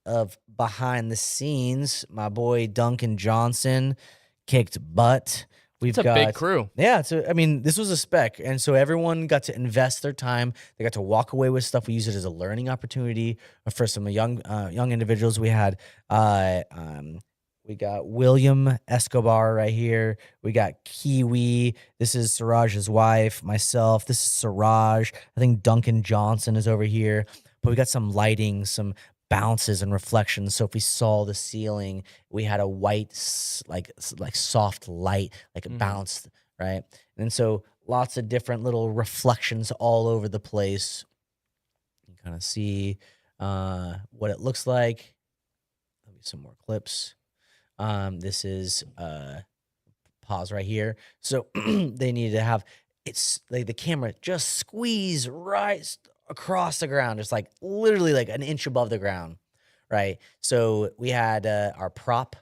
of behind the scenes. My boy Duncan Johnson kicked butt. We've It's a big got, crew. yeah, I mean, this was a spec. And so everyone got to invest their time. They got to walk away with stuff. We use it as a learning opportunity for some young individuals. We got William Escobar right here. We got Kiwi. This is Siraj's wife, myself. This is Siraj. I think Duncan Johnson is over here. But we got some lighting, some bounces and reflections. So if we saw the ceiling, we had a white, like soft light, like it Mhm. bounced, right? And so lots of different little reflections all over the place. You can kind of see what it looks like. Let me some more clips. This is pause right here. So they need to have it's like the camera just squeeze across the ground, just like literally like an inch above the ground, right? So we had our prop,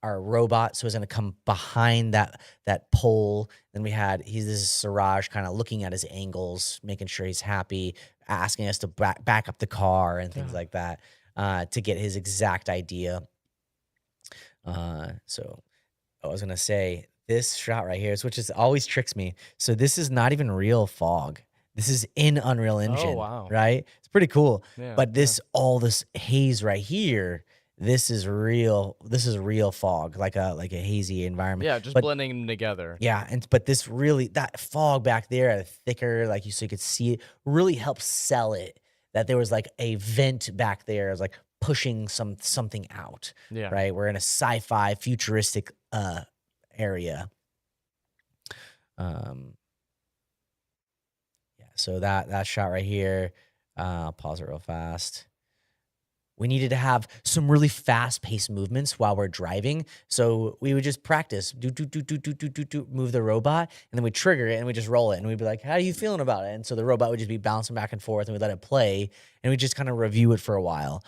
our robot, so it's gonna come behind that pole. Then we had this is Siraj kind of looking at his angles, making sure he's happy, asking us to back up the car and things Yeah. like that to get his exact idea. So I was gonna say this shot right here, which is always tricks me. So this is not even real fog. This is in Unreal Oh, Engine, wow. right? It's pretty cool. Yeah, But yeah. all this haze right here, this is real. This is real fog, like a hazy environment. Yeah, just But blending them together. yeah, but this really that fog back there, thicker, like so you could see it, really helps sell it that there was like a vent back there, as like pushing something out, Yeah. right? We're in a sci-fi futuristic area. Um, yeah, so that shot right here, I'll pause it real fast. We needed to have some really fast-paced movements while we're driving, so we would just practice, do, move the robot, and then we trigger it, and we just roll it, and we'd be like, "How are you feeling about it?" And so the robot would just be bouncing back and forth, and we'd let it play, and we just kind of review it for a while.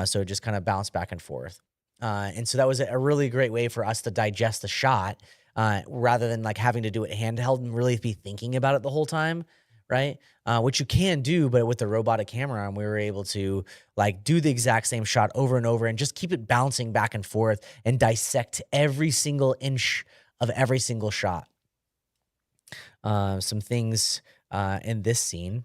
So it just kind of bounced back and forth. And so that was a really great way for us to digest the shot, rather than like having to do it handheld and really be thinking about it the whole time, right? Which you can do, but with the robotic camera, and we were able to like do the exact same shot over and over and just keep it bouncing back and forth and dissect every single inch of every single shot. Some things in this scene,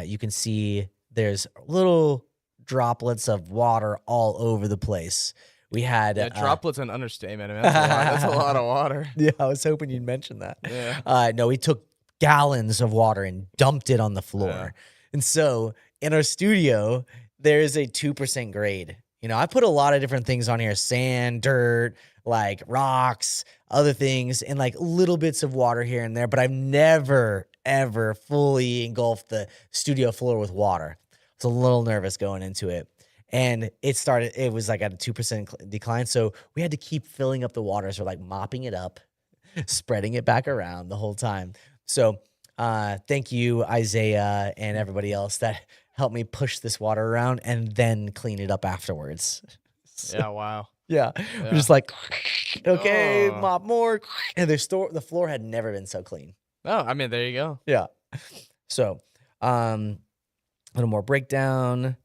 you can see there's little droplets of water all over the place. We had Yeah, droplets and understatement. I mean, that's a lot. That's a lot of water. yeah, I was hoping you'd mention that. Yeah. No, we took gallons of water and dumped it on the Yeah. floor. And so in our studio, there's a 2% grade. You know, I put a lot of different things on here: sand, dirt, like rocks, other things, and like little bits of water here and there. But I've never, ever fully engulfed the studio floor with water. I was a little nervous going into it. And it was like at a 2% decline. So we had to keep filling up the water. So like mopping it up, spreading it back around the whole time. So thank you, Isaiah, and everybody else that helped me push this water around and then clean it up afterwards. So, Yeah. Wow. yeah, we're Yeah. just like, okay, Oh. mop more. And the floor had never been so clean. Oh, I mean, there you go. Yeah. So a little more breakdown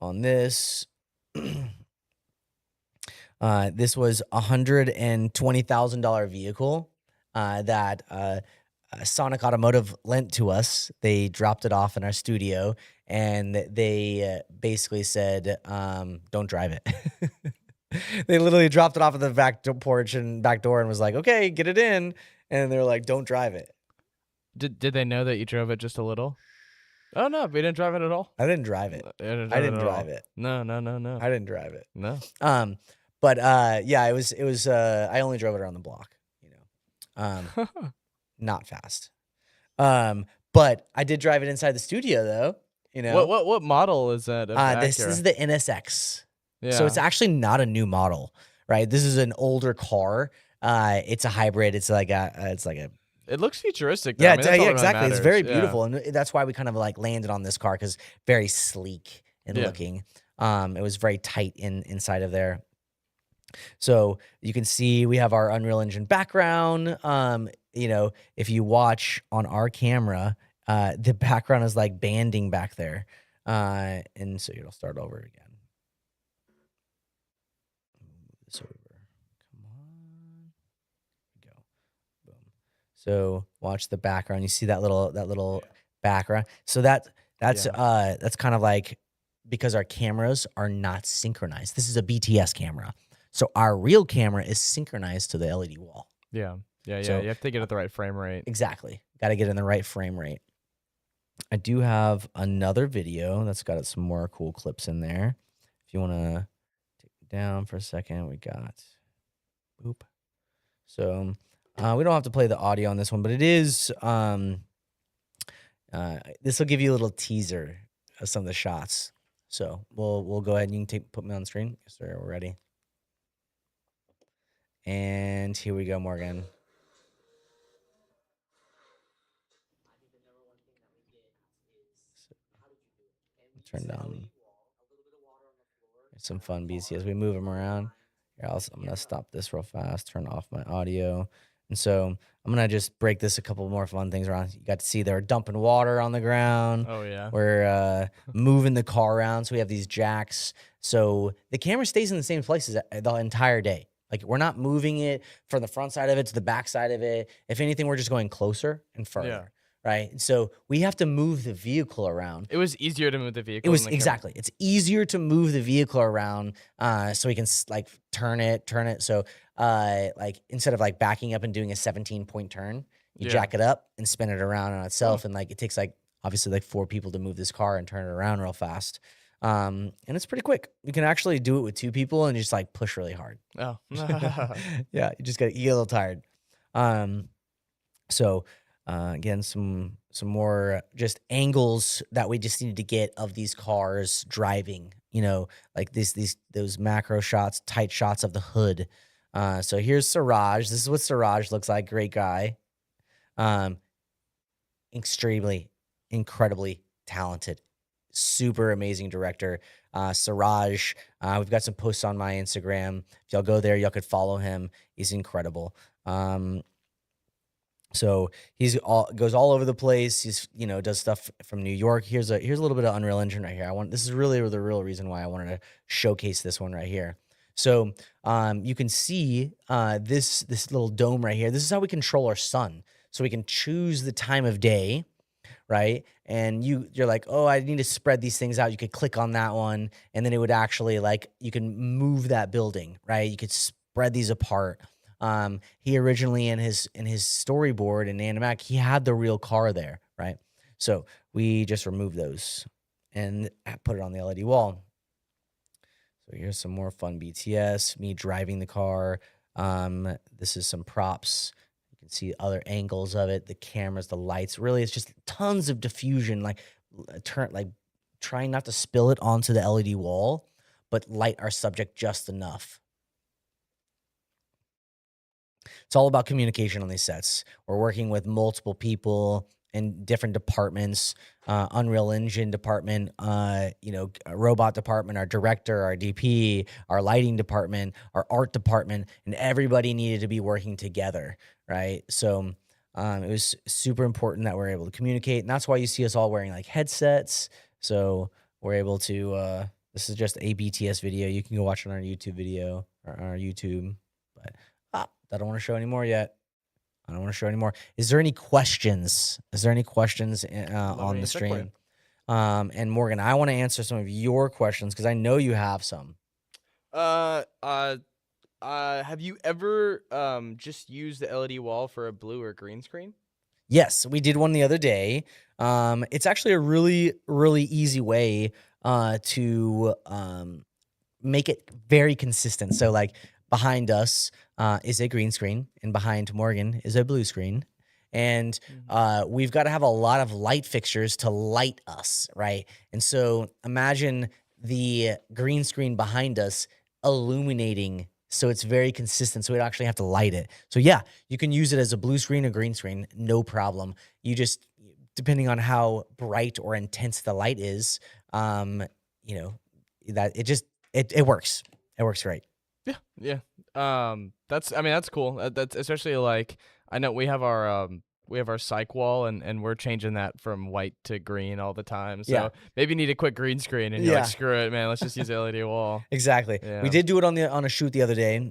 on this. This was $120,000 vehicle that Sonic Automotive lent to us. They dropped it off in our studio, and they basically said, "Don't drive it." They literally dropped it off at the porch and back door, and was like, "Okay, get it in." And they were like, "Don't drive it." Did they know that you drove it just a little? Oh no, we didn't drive it at all. I didn't drive it. You didn't I drive it didn't at drive all. it. No, no, no, no, I didn't drive it. no. But yeah, it was I only drove it around the block, you know. Not fast. But I did drive it inside the studio though, you know. What model is that of the This Acura? is the NSX. Yeah. So it's actually not a new model, right? This is an older car. It's a hybrid. It's like a It looks futuristic though. yeah, I mean, that's all yeah, that really exactly. It's matters. very Yeah. beautiful, and that's why we kind of like landed on this car, because very sleek and Yeah. looking. It was very tight inside of there. So you can see we have our Unreal Engine background. You know, if you watch on our camera, the background is like banding back there. And so it'll start over again. Move this over. Come on. Go. Boom. So watch the background. You see that little background. So that's kind of like, because our cameras are not synchronized. This is a BTS camera. So our real camera is synchronized to the LED wall. Yeah. Yeah. So- You have to get at the right frame rate. Exactly. Got to get in the right frame rate. I do have another video that's got some more cool clips in there. If you want to take it down for a second, we got boop. So we don't have to play the audio on this one, but it is this will give you a little teaser of some of the shots. So we'll go ahead and you can put me on the screen. Yes, sir. We're ready. And here we go, Morgan. Turn down some fun beats as we move them around. Here, I'm gonna stop this real fast. Turn off my audio, and so I'm gonna just break this a couple more fun things around. You got to see they're dumping water on the ground. Oh yeah. We're moving the car around, so we have these jacks. So the camera stays in the same places the entire day. Like we're not moving it from the front side of it to the back side of it. If anything, we're just going closer and further. Yeah. Right. So we have to move the vehicle around. It was easier to move the vehicle. It was than the exactly. It's easier to move the vehicle around, so we can like turn it. So, like instead of like backing up and doing a 17-point turn, you Yeah. jack it up and spin it around on itself, and like it takes like obviously like 4 people to move this car and turn it around real fast. And it's pretty quick. You can actually do it with 2 people and just like push really hard. Oh. Yeah, you get a little tired. So again, some more just angles that we just needed to get of these cars driving. You know, like those macro shots, tight shots of the hood. So here's Siraj. This is what Siraj looks like. Great guy. Extremely, incredibly talented. Super amazing director. Siraj, we've got some posts on my Instagram. If y'all go there, y'all could follow him. He's incredible. So goes all over the place. He's does stuff from New York. Here's a little bit of Unreal Engine right here. This is really the real reason why I wanted to showcase this one right here. So you can see this little dome right here. This is how we control our sun. So we can choose the time of day, right? And you're like, oh, I need to spread these things out. You could click on that one, and then it would actually you can move that building, right? You could spread these apart. He originally in his storyboard in Animac, he had the real car there, right? So we just removed those and put it on the LED wall. So here's some more fun BTS, me driving the car. This is some props. You can see other angles of it, the cameras, the lights. Really, it's just tons of diffusion, trying not to spill it onto the LED wall, but light our subject just enough. It's all about communication on these sets. We're working with multiple people in different departments, Unreal Engine department, a robot department, our director, our DP, our lighting department, our art department, and everybody needed to be working together, right? So it was super important that we're able to communicate, and that's why you see us all wearing like headsets. So we're able to, this is just a BTS video. You can go watch it on our YouTube video or our YouTube, but I don't want to show any more yet. I don't want to show any more. Is there any questions? On the stream? And Morgan, I want to answer some of your questions because I know you have some. Have you ever just used the LED wall for a blue or green screen? Yes, we did one the other day. It's actually a really, really easy way to make it very consistent. So like behind us is a green screen, and behind Morgan is a blue screen. And we've got to have a lot of light fixtures to light us, right? And so imagine the green screen behind us illuminating, so it's very consistent, so we don't actually have to light it. So yeah, you can use it as a blue screen or green screen, no problem. You just, depending on how bright or intense the light is, that it works. It works great. Yeah. That's cool. That's especially like, I know we have our psych wall and we're changing that from white to green all the time. So maybe you need a quick green screen and you're like, screw it, man, let's just use LED wall. Exactly. Yeah. We did do it on a shoot the other day.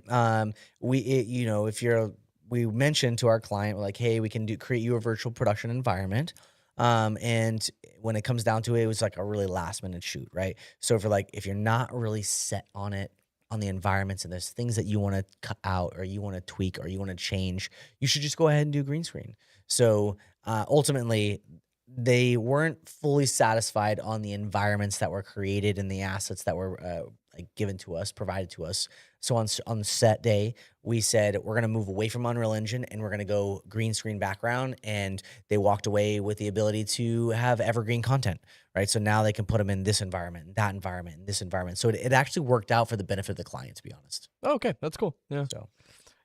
We mentioned to our client, we're like, hey, we can create you a virtual production environment. And when it comes down to it, it was like a really last minute shoot, right? So if you're not really set on it, on the environments, and there's things that you want to cut out or you want to tweak or you want to change, you should just go ahead and do green screen. So ultimately, they weren't fully satisfied on the environments that were created and the assets that were like given to us, provided to us. So on set day, we said we're gonna move away from Unreal Engine and we're gonna go green screen background. And they walked away with the ability to have evergreen content, right? So now they can put them in this environment, that environment, and this environment. So it actually worked out for the benefit of the client, to be honest. Oh, okay, that's cool. Yeah. So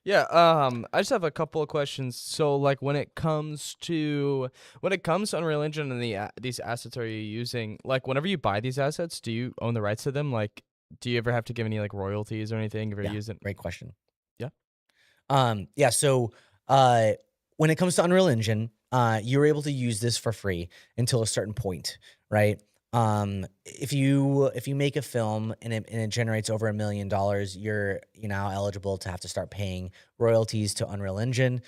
Yeah, I just have a couple of questions. So, like, when it comes to Unreal Engine and these assets are you using? Like, whenever you buy these assets, do you own the rights to them? Like, do you ever have to give any like royalties or anything if you're yeah, using? great question. Yeah. Yeah, so uh when it comes to Unreal Engine, you're able to use this for free until a certain point, right? If you make a film and it generates over $1 million, you're now eligible to have to start paying royalties to Unreal Engine.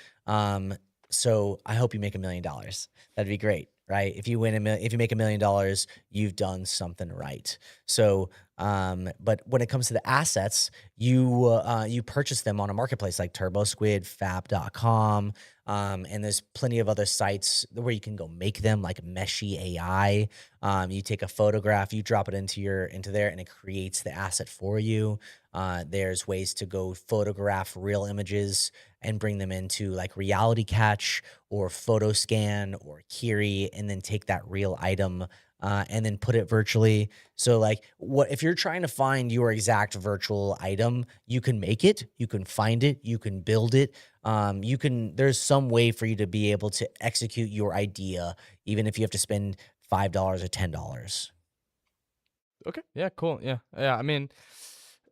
So I hope you make $1 million. That'd be great, right? If you make $1 million, you've done something right. So, but when it comes to the assets, you purchase them on a marketplace like TurboSquid, Fab.com, and there's plenty of other sites where you can go make them, like Meshy AI. You take a photograph, you drop it into there, and it creates the asset for you. There's ways to go photograph real images and bring them into like Reality Catch or Photo Scan or Kiri, and then take that real item and then put it virtually. So like what if you're trying to find your exact virtual item, you can make it, you can find it, you can build it. There's some way for you to be able to execute your idea, even if you have to spend $5 or $10. Okay. Yeah. Cool. Yeah. Yeah. I mean,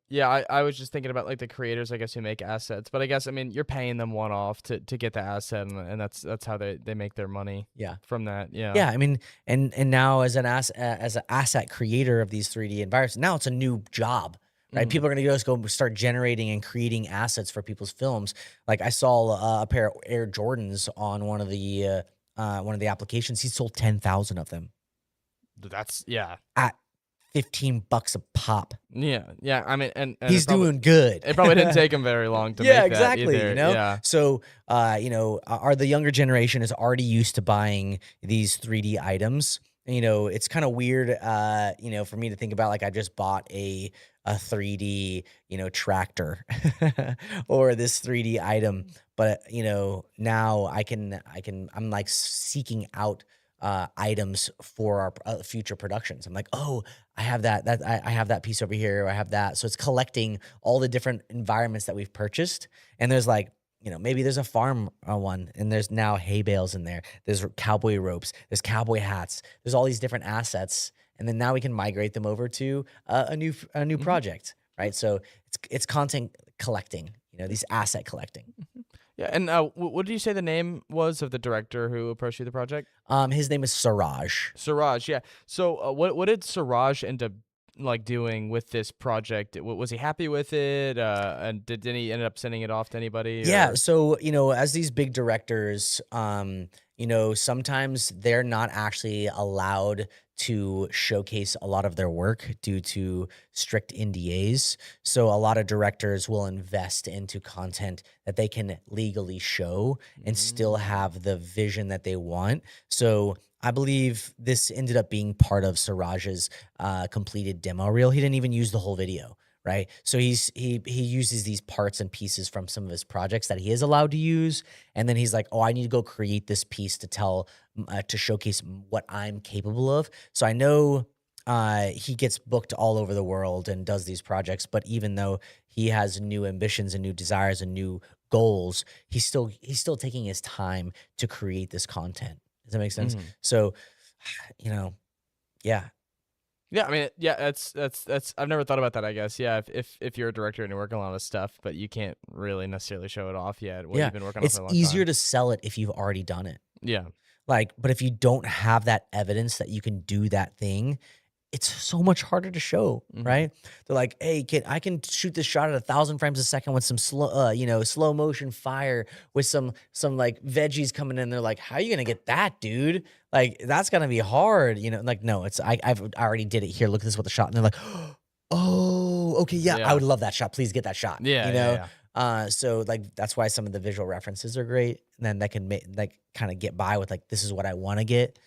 yeah. I was just thinking about like the creators, I guess, who make assets, but I guess I mean you're paying them one off to get the asset, and that's how they make their money Yeah. from that. Yeah. Yeah, I mean, and now as an asset creator of these 3D environments, now it's a new job, right? Mhm. People are gonna just go start generating and creating assets for people's films. Like I saw a pair of Air Jordans on one of the applications. He sold 10,000 of them That's yeah. at $15 a pop. Yeah. Yeah. I mean, and He's doing good. it probably didn't take him very long to Yeah, make that exactly. either. Yeah. So, are the younger generation is already used to buying these 3D items. It's kind of weird, for me to think about, like, I just bought a 3D, tractor or this 3D item. But, now I'm like seeking out items for our future productions. I'm like, oh, I have I have that piece over here. Or I have that. So it's collecting all the different environments that we've purchased. And there's like, maybe there's a farm one, and there's now hay bales in there. There's cowboy ropes. There's cowboy hats. There's all these different assets, and then now we can migrate them over to a new Mhm. project, right? So it's content collecting. These asset collecting. Yeah. And what did you say the name was of the director who approached you the project? His name is Siraj. Siraj. Yeah. So what did Siraj end up like doing with this project? Was he happy with it? And did he end up sending it off to anybody? Yeah, Or so, as these big directors, sometimes they're not actually allowed to showcase a lot of their work due to strict NDAs. So a lot of directors will invest into content that they can legally show and still Mm. have the vision that they want. So I believe this ended up being part of Siraj's completed demo reel. He didn't even use the whole video, right? So he uses these parts and pieces from some of his projects that he is allowed to use, and then he's like, "Oh, I need to go create this piece to showcase what I'm capable of." So I know he gets booked all over the world and does these projects, but even though he has new ambitions and new desires and new goals, he's still taking his time to create this content. Does that make sense? Mhm. So, you know, yeah, Yeah, I mean, yeah, that's. I've never thought about that. I guess, yeah. If you're a director and you're working on a lot of stuff, but you can't really necessarily show it off yet, what yeah, you've been working on it's for a long easier time. to sell it if you've already done it. Yeah. Like, but if you don't have that evidence that you can do that thing, it's so much harder to show, Hmm. right? They're like, "Hey, kid, I can shoot this shot at 1,000 frames a second with some slow motion fire with some like veggies coming in." They're like, "How are you gonna get that, dude? Like, that's gonna be hard, you know?" Like, no, I already did it here. Look at this with the shot, and they're like, "Oh, okay, yeah, I Yeah. would love that shot. Please get that shot." Yeah. Yeah. Yeah. So like that's why some of the visual references are great, and then that can make like kind of get by with like this is what I want to get.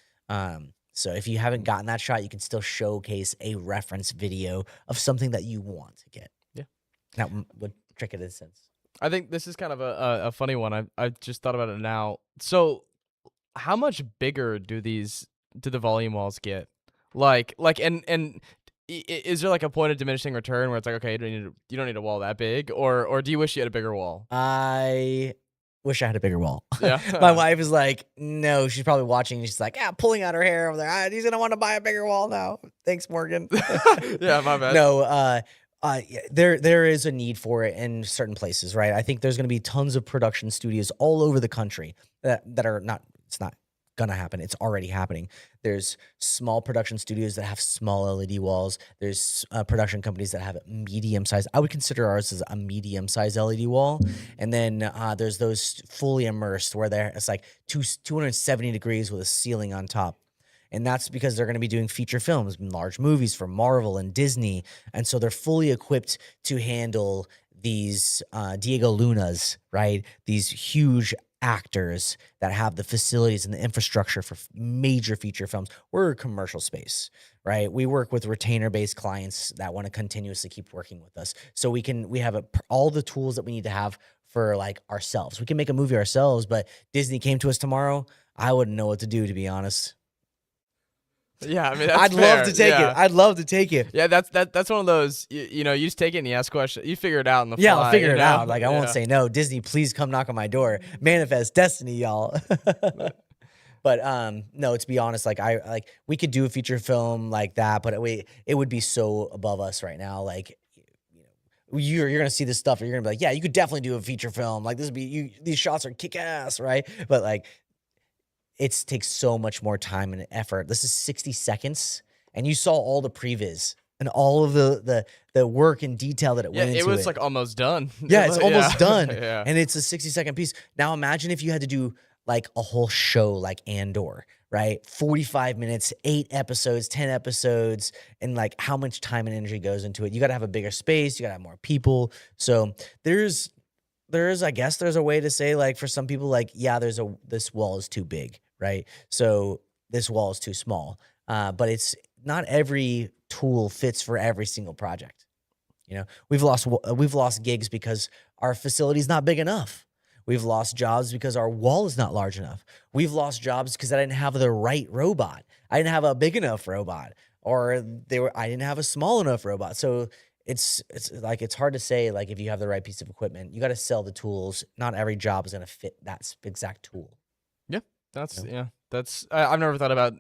So if you haven't gotten that shot, you can still showcase a reference video of something that you want to get. Yeah. Now, what trick it is? I think this is kind of a funny one. I just thought about it now. So how much bigger do the volume walls get? And is there like a point of diminishing return where it's like, okay, you don't need a wall that big, or do you wish you had a bigger wall? I wish I had a bigger wall. Yeah. My wife is like, no, she's probably watching. And she's like, pulling out her hair over there. He's gonna want to buy a bigger wall now. Thanks, Morgan. Yeah, my bad. No, yeah, there is a need for it in certain places, right? I think there's going to be tons of production studios all over the country that are not. It's not gonna happen. It's already happening. There's small production studios that have small LED walls. There's production companies that have medium size. I would consider ours as a medium size LED wall. And then there's those fully immersed where it's like 270 degrees with a ceiling on top. And that's because they're going to be doing feature films, large movies for Marvel and Disney. And so they're fully equipped to handle these Diego Lunas, right? These huge actors that have the facilities and the infrastructure for major feature films. We're a commercial space, right? We work with retainer-based clients that want to continuously keep working with us. So we have all the tools that we need to have for like ourselves. We can make a movie ourselves, but Disney came to us tomorrow, I wouldn't know what to do, to be honest. Yeah, I mean, that's I'd love to take it. I'd love to take it. Yeah, that's one of those. You know, you just take it and you ask questions. You figure it out in the Yeah, fly, I'll figure it know? out. Like I won't say no. Disney, please come knock on my door. Manifest destiny, y'all. But no, to be honest, like we could do a feature film like that, but it would be so above us right now. Like you're gonna see this stuff and you're gonna be like, yeah, you could definitely do a feature film. Like these shots are kick ass, right? But like it takes so much more time and effort. This is 60 seconds. And you saw all the previs and all of the work and detail that it went into. It was like almost done. Yeah, it's almost done. Yeah. And it's a 60-second piece. Now imagine if you had to do like a whole show like Andor, right? 45 minutes, 8 episodes, 10 episodes, and like how much time and energy goes into it. You got to have a bigger space. You got to have more people. So I guess there's a way to say like for some people like, yeah, this wall is too big, right? So this wall is too small. But it's not every tool fits for every single project. You know, we've lost gigs because our facility is not big enough. We've lost jobs because our wall is not large enough. We've lost jobs because I didn't have the right robot. I didn't have a big enough robot, or I didn't have a small enough robot. So it's like it's hard to say like if you have the right piece of equipment, you got to sell the tools. Not every job is going to fit that exact tool. Yeah, that's I've never thought about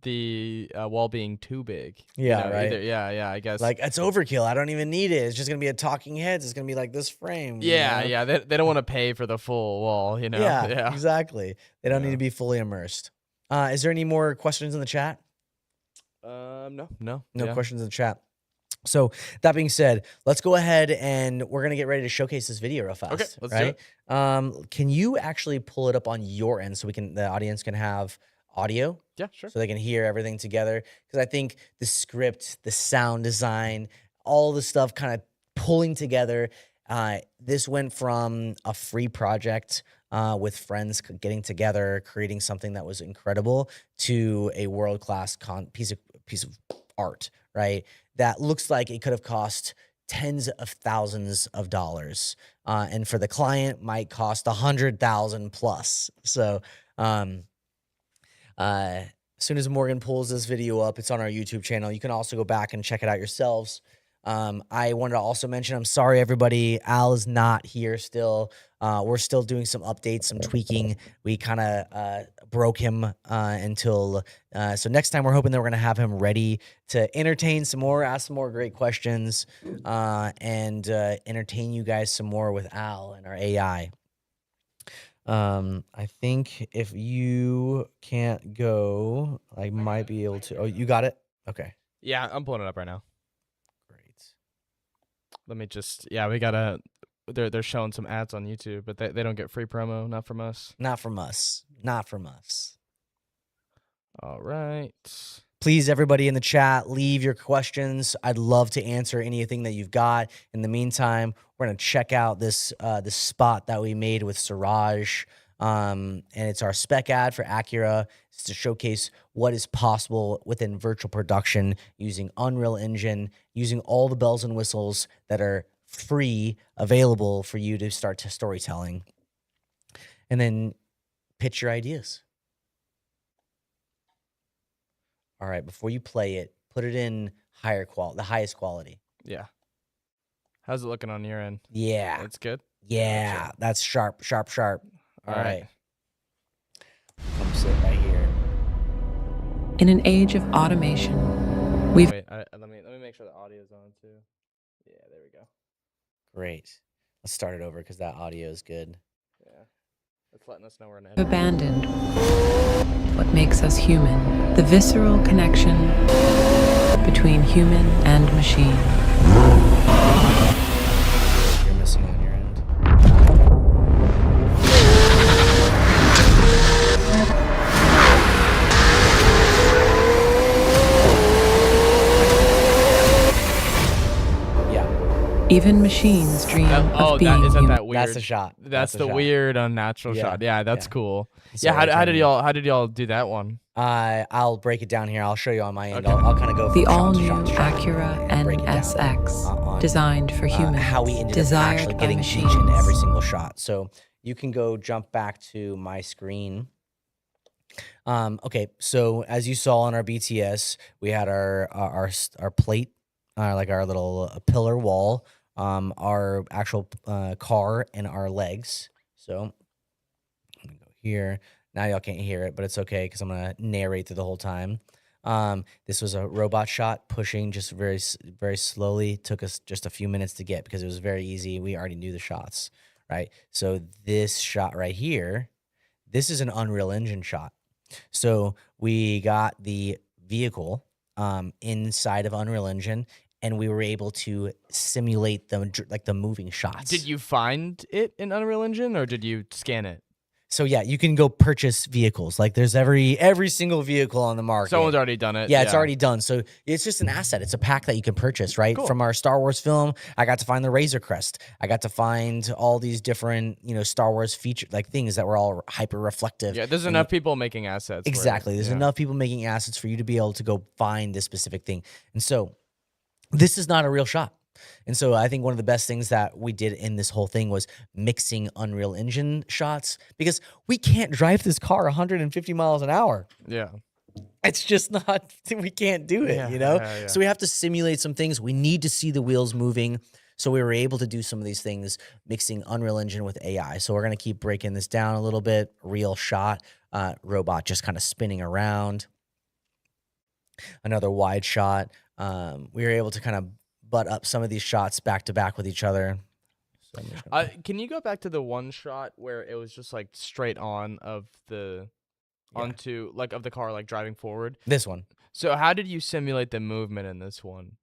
the wall being too big. Yeah, right. Either. Yeah, I guess. Like it's overkill. I don't even need it. It's just gonna be a talking heads. It's gonna be like this frame. Yeah, you know? They don't want to pay for the full wall. You know. Yeah, exactly. They don't need to be fully immersed. Is there any more questions in the chat? No questions in the chat. So that being said, let's go ahead and we're gonna get ready to showcase this video real fast. Okay, let's do it. Can you actually pull it up on your end so the audience can have audio? Yeah, sure. So they can hear everything together. Because I think the script, the sound design, all the stuff kind of pulling together. This went from a free project with friends getting together, creating something that was incredible, to a world-class piece of art, right? That looks like it could have cost tens of thousands of dollars. And for the client might cost 100,000 plus. So, as soon as Morgan pulls this video up, it's on our YouTube channel. You can also go back and check it out yourselves. I wanted to also mention, I'm sorry, everybody. Al is not here still. We're still doing some updates, some tweaking. We kind of broke him until so next time we're hoping that we're going to have him ready to entertain some more, ask some more great questions, and entertain you guys some more with Al and our AI. I think if you can't go, I might be able to. Oh, you got it? Okay. Yeah, I'm pulling it up right now. Great. Let me just, we gotta, they're showing some ads on YouTube, but they don't get free promo, not from us. Not from us. Not from us. All right. Please, everybody in the chat, leave your questions. I'd love to answer anything that you've got. In the meantime, we're going to check out this spot that we made with Siraj. And it's our spec ad for Acura. It's to showcase what is possible within virtual production using Unreal Engine, using all the bells and whistles that are free available for you to start to storytelling, and then pitch your ideas. All right, before you play it, put it in the highest quality. Yeah. How's it looking on your end? Yeah. It's good? Yeah. Gotcha. That's sharp, sharp, sharp. All right. Come sit right here. In an age of automation, we've Wait, let me make sure the audio's on too. Yeah, there we go. Great. Let's start it over because that audio is good. Yeah. It's letting us know we're in edit. abandoned what makes us human, the visceral connection between human and machine. You're missing on your end. Yeah. Even machines dream of being isn't human. that weird? That's a shot. That's the a shot. weird unnatural Yeah, shot. Yeah, that's yeah. cool. So Yeah, we're how did turning- y'all do that one? I'll break it down here. I'll show you on my end. Okay. I'll kind of go The from shot to all-new shot to shot Acura and break it down NSX, on, designed for humans, how we ended up desired actually by getting each machines. and every single shot. So you can go jump back to my screen. Okay, so as you saw on our BTS, we had our plate, like our little pillar wall, our actual car, and our legs. So I'm gonna go here. Now y'all can't hear it, but it's okay because I'm gonna narrate through the whole time. This was a robot shot pushing just very slowly. Took us just a few minutes to get because it was very easy. We already knew the shots, right? So this shot right here, this is an Unreal Engine shot. So we got the vehicle inside of Unreal Engine, and we were able to simulate the moving shots. Did you find it in Unreal Engine or did you scan it? So yeah, you can go purchase vehicles. Like there's every single vehicle on the market. Someone's already done it. Yeah, it's already done. So it's just an asset. It's a pack that you can purchase, right? Cool. From our Star Wars film, I got to find the Razor Crest. I got to find all these different, Star Wars feature things that were all hyper reflective. Yeah, there's enough people making assets. where- Exactly. There's yeah. enough people making assets for you to be able to go find this specific thing. And so this is not a real shot. And so I think one of the best things that we did in this whole thing was mixing Unreal Engine shots, because we can't drive this car 150 miles an hour. Yeah. It's just not, we can't do it, Yeah. So we have to simulate some things. We need to see the wheels moving. So we were able to do some of these things mixing Unreal Engine with AI. So we're going to keep breaking this down a little bit. Real shot, robot just kind of spinning around. Another wide shot. We were able to kind of butt up some of these shots back to back with each other. So I'm just gonna- Can you go back to the one shot where it was just like straight on of the Yeah. onto like of the car like driving forward? This one. So how did you simulate the movement in this one?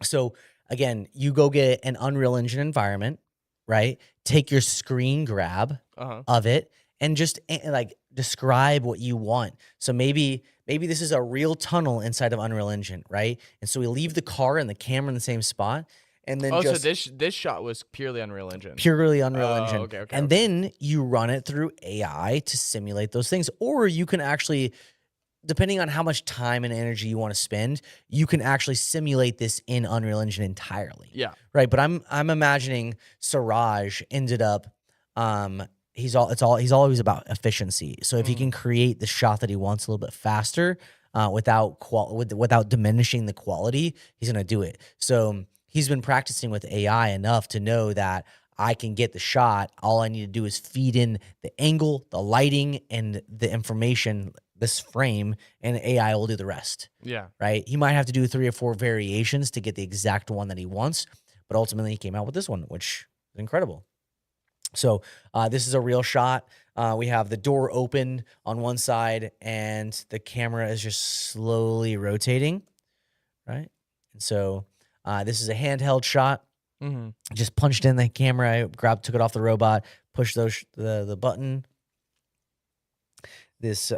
So again, you go get an Unreal Engine environment, right? Take your screen grab Uh-huh. of it and just like describe what you want. So maybe this is a real tunnel inside of Unreal Engine, right? And so we leave the car and the camera in the same spot, and then Oh, just so this shot was purely Unreal Engine. purely Unreal Oh, Engine. okay, And okay. then you run it through AI to simulate those things. Or you can actually, depending on how much time and energy you want to spend, you can actually simulate this in Unreal Engine entirely. Yeah. Right. But I'm imagining Siraj ended up he's always about efficiency. So if he can create the shot that he wants a little bit faster, without diminishing the quality, he's gonna do it. So he's been practicing with AI enough to know that I can get the shot. All I need to do is feed in the angle, the lighting, and the information, this frame, and AI will do the rest. Yeah. Right? He might have to do 3 or 4 variations to get the exact one that he wants, but ultimately he came out with this one, which is incredible. So this is a real shot. We have the door open on one side, and the camera is just slowly rotating, right? And so this is a handheld shot. Mm-hmm. Just punched in the camera, took it off the robot, pushed the button. This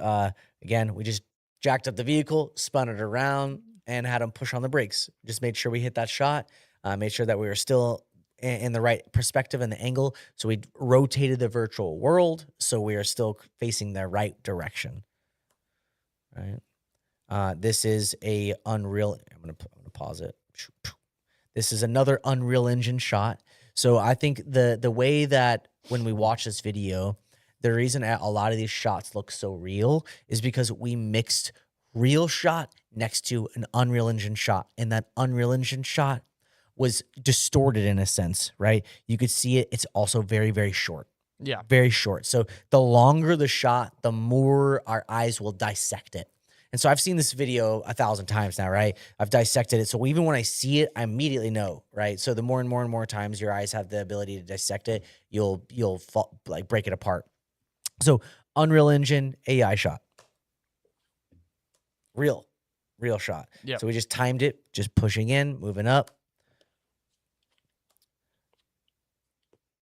again, we just jacked up the vehicle, spun it around, and had him push on the brakes. Just made sure we hit that shot. Made sure that we were still in the right perspective and the angle. So we rotated the virtual world so we are still facing the right direction. Right. This is a Unreal. I'm gonna pause it. This is another Unreal Engine shot. So I think the way that when we watch this video, the reason a lot of these shots look so real is because we mixed real shot next to an Unreal Engine shot, and that Unreal Engine shot was distorted in a sense, right? You could see it. It's also very, very short. Yeah. Very short. So the longer the shot, the more our eyes will dissect it. And so I've seen this video 1,000 times now, right? I've dissected it. So even when I see it, I immediately know, right? So the more and more and more times your eyes have the ability to dissect it, you'll break it apart. So Unreal Engine AI shot. Real shot. Yeah. So we just timed it, just pushing in, moving up.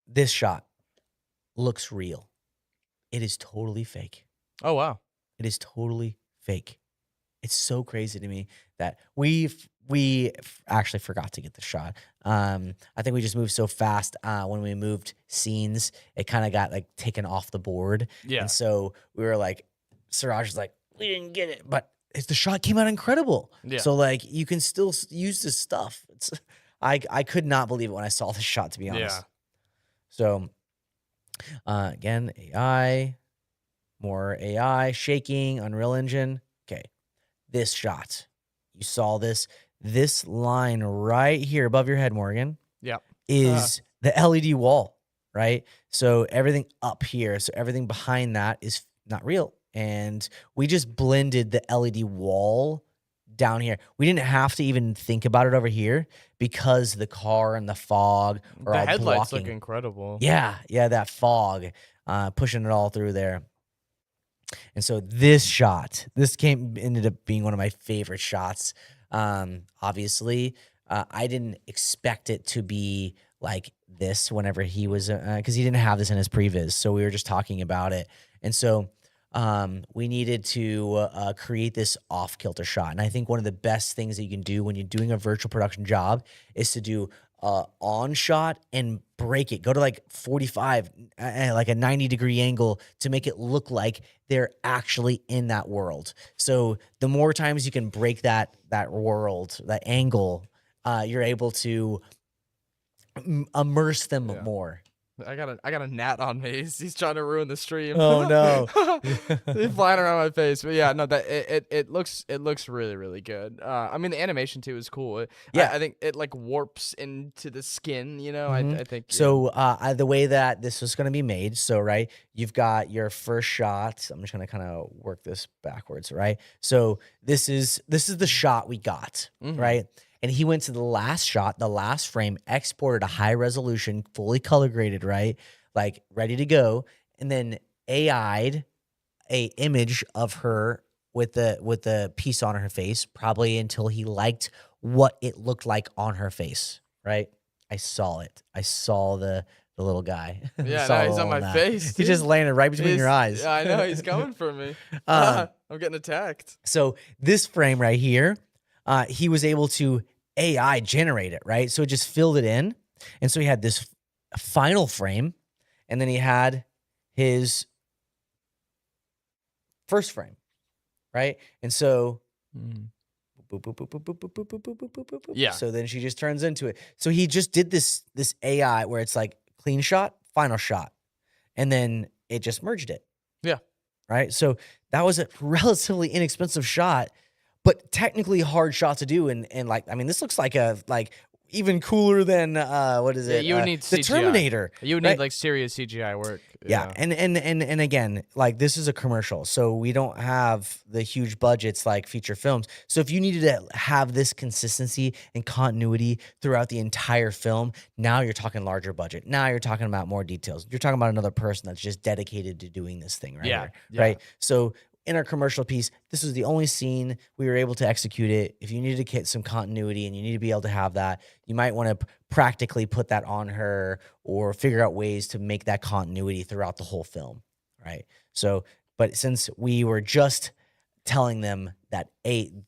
This shot looks real. It is totally fake. Oh, wow. It is totally fake. It's so crazy to me that we actually forgot to get the shot. I think we just moved so fast when we moved scenes, it kind of got like taken off the board. Yeah. And so we were like, Siraj was like, we didn't get it, but the shot came out incredible. Yeah. So like you can still use this stuff. I could not believe it when I saw the shot, to be honest. Yeah. So again, AI, more AI, shaking, Unreal Engine. Okay, this shot, you saw this line right here above your head, Morgan, Yeah. is the LED wall, right? So everything up here, so everything behind that is not real. And we just blended the LED wall down here. We didn't have to even think about it over here because the car and the fog are The all headlights blocking. look incredible. Yeah, that fog pushing it all through there. And so this shot, ended up being one of my favorite shots. Obviously, I didn't expect it to be like this whenever he was, because he didn't have this in his previs. So we were just talking about it. And so we needed to create this off-kilter shot. And I think one of the best things that you can do when you're doing a virtual production job is to do on shot and break it. Go to like 45, like a 90-degree angle to make it look like they're actually in that world. So the more times you can break that world, that angle, you're able to immerse them more. I got a gnat on me. He's trying to ruin the stream. Oh no. He's flying around my face. But yeah, no, that it looks really, really good. I mean, the animation too is cool. Yeah. I think it like warps into the skin, you know. Mhm. I think So the way that this was going to be made, so right, you've got your first shot. I'm just going to kind of work this backwards, right? So this is the shot we got, right? And he went to the last shot, the last frame, exported a high resolution, fully color graded, right? Like ready to go. And then AI'd a image of her with the piece on her face, probably until he liked what it looked like on her face, right? I saw it. I saw the little guy. Yeah, Saw no, the he's on little my gnat. face. He just dude. landed right between your eyes. Yeah, I know. He's coming for me. Um, I'm getting attacked. So this frame right here, he was able to AI generate it, right? So it just filled it in. And so he had this final frame, and then he had his first frame, right? And so boop, boop, boop, boop, boop, boop, boop, boop, boop, boop, boop, boop, boop. Yeah. So then she just turns into it. So he just did this AI where it's like clean shot, final shot, and then it just merged it. Yeah. Right. So that was a relatively inexpensive shot, but technically hard shot to do. And like, I mean, this looks like even cooler than what is it? You would need the CGI. Terminator. You would right? need like serious CGI work. Yeah. And again, like this is a commercial, so we don't have the huge budgets like feature films. So if you needed to have this consistency and continuity throughout the entire film, now you're talking larger budget. Now you're talking about more details. You're talking about another person that's just dedicated to doing this thing right Yeah, here, yeah. right? So in our commercial piece, this was the only scene we were able to execute it. If you needed to get some continuity and you need to be able to have that, you might want to practically put that on her or figure out ways to make that continuity throughout the whole film, right? So, but since we were just telling them that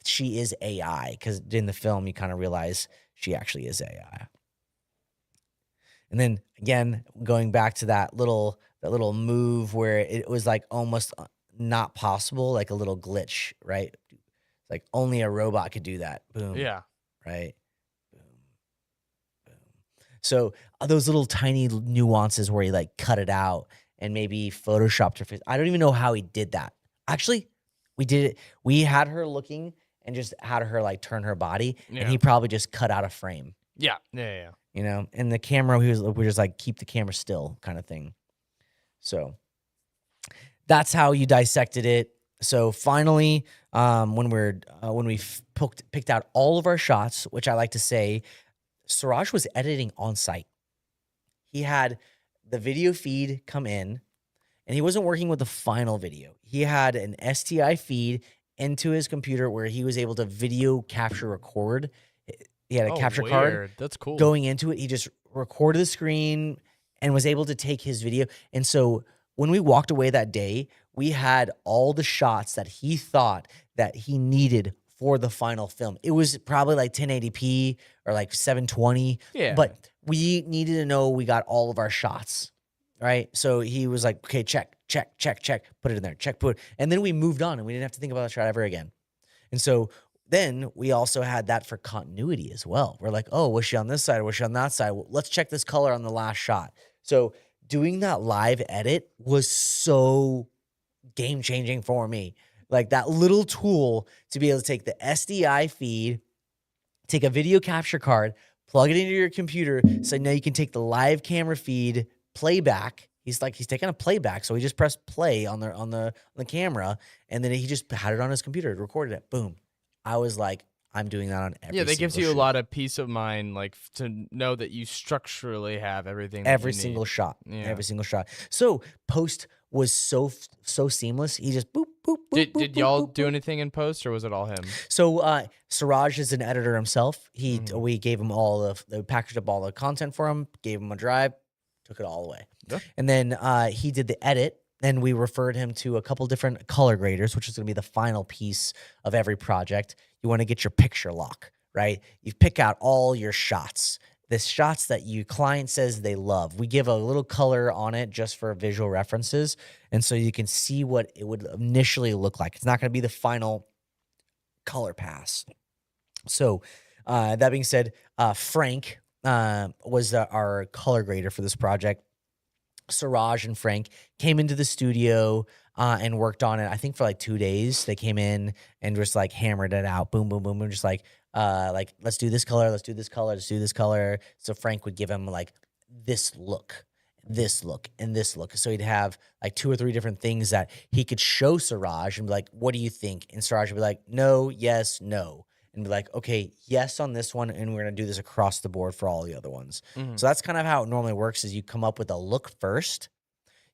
she is AI, because in the film you kind of realize she actually is AI. And then again, going back to that little move where it was like almost not possible, like a little glitch, right? Like only a robot could do that. Boom. Yeah. Right. Boom. Boom. So those little tiny nuances where he like cut it out and maybe photoshopped her face. I don't even know how he did that. Actually, we did it. We had her looking and just had her like turn her body, and he probably just cut out a frame. Yeah. Yeah. You know, and the camera, we're just like keep the camera still kind of thing. So that's how you dissected it. So finally, when we picked out all of our shots, which I like to say, Suraj was editing on site. He had the video feed come in, and he wasn't working with the final video. He had an STI feed into his computer where he was able to video capture record. He had a capture card. That's cool. Going into it, he just recorded the screen and was able to take his video. And so when we walked away that day, we had all the shots that he thought that he needed for the final film. It was probably like 1080p or like 720. Yeah. But we needed to know we got all of our shots, right? So he was like, okay, check, put it in there, put it. And then we moved on and we didn't have to think about that shot ever again. And so then we also had that for continuity as well. We're like, oh, was she on this side or was she on that side? Well, let's check this color on the last shot. So doing that live edit was so game changing for me. Like that little tool to be able to take the SDI feed, take a video capture card, plug it into your computer. So now you can take the live camera feed playback. He's taking a playback. So he just pressed play on the camera, and then he just had it on his computer, recorded it. Boom. I was like, I'm doing that on every. Yeah, that gives you shoot. a lot of peace of mind, like to know that you structurally have everything. Every single shot. Yeah. Every single shot. So post was so seamless. He just boop boop boop. Did y'all do anything in post, or was it all him? So Suraj is an editor himself. We gave him they packaged up all the content for him, gave him a drive, took it all away. Yeah. And then he did the edit. And we referred him to a couple different color graders, which is going to be the final piece of every project. You want to get your picture lock, right? You pick out all your shots, the shots that your client says they love. We give a little color on it just for visual references. And so you can see what it would initially look like. It's not going to be the final color pass. So that being said, Frank was our color grader for this project. Suraj and Frank came into the studio and worked on it. I think for like 2 days, they came in and just like hammered it out. Boom, boom, boom, boom. Just like let's do this color. Let's do this color. Let's do this color. So Frank would give him like this look, and this look. So he'd have like 2 or 3 different things that he could show Suraj and be like, what do you think? And Suraj would be like, no, yes, no. And be like, okay, yes on this one, and we're going to do this across the board for all the other ones. Mm-hmm. So that's kind of how it normally works is you come up with a look first,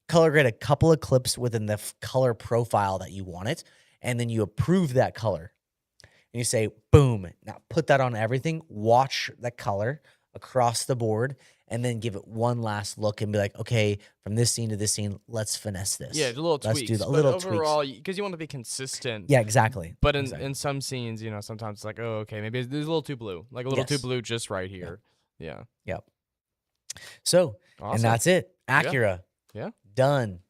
color grade a couple of clips within the color profile that you want it, and then you approve that color. And you say, boom, now put that on everything, watch that color across the board, and then give it one last look and be like, okay, from this scene to this scene, let's finesse this. Yeah, the little tweaks. Let's do the but little overall, tweaks. because you want to be consistent. Yeah, exactly. But in some scenes, sometimes it's like, oh, okay, maybe there's a little too blue. Like a little too blue just right here. Yeah. Yep. So, awesome. And that's it. Acura. Yeah. Done.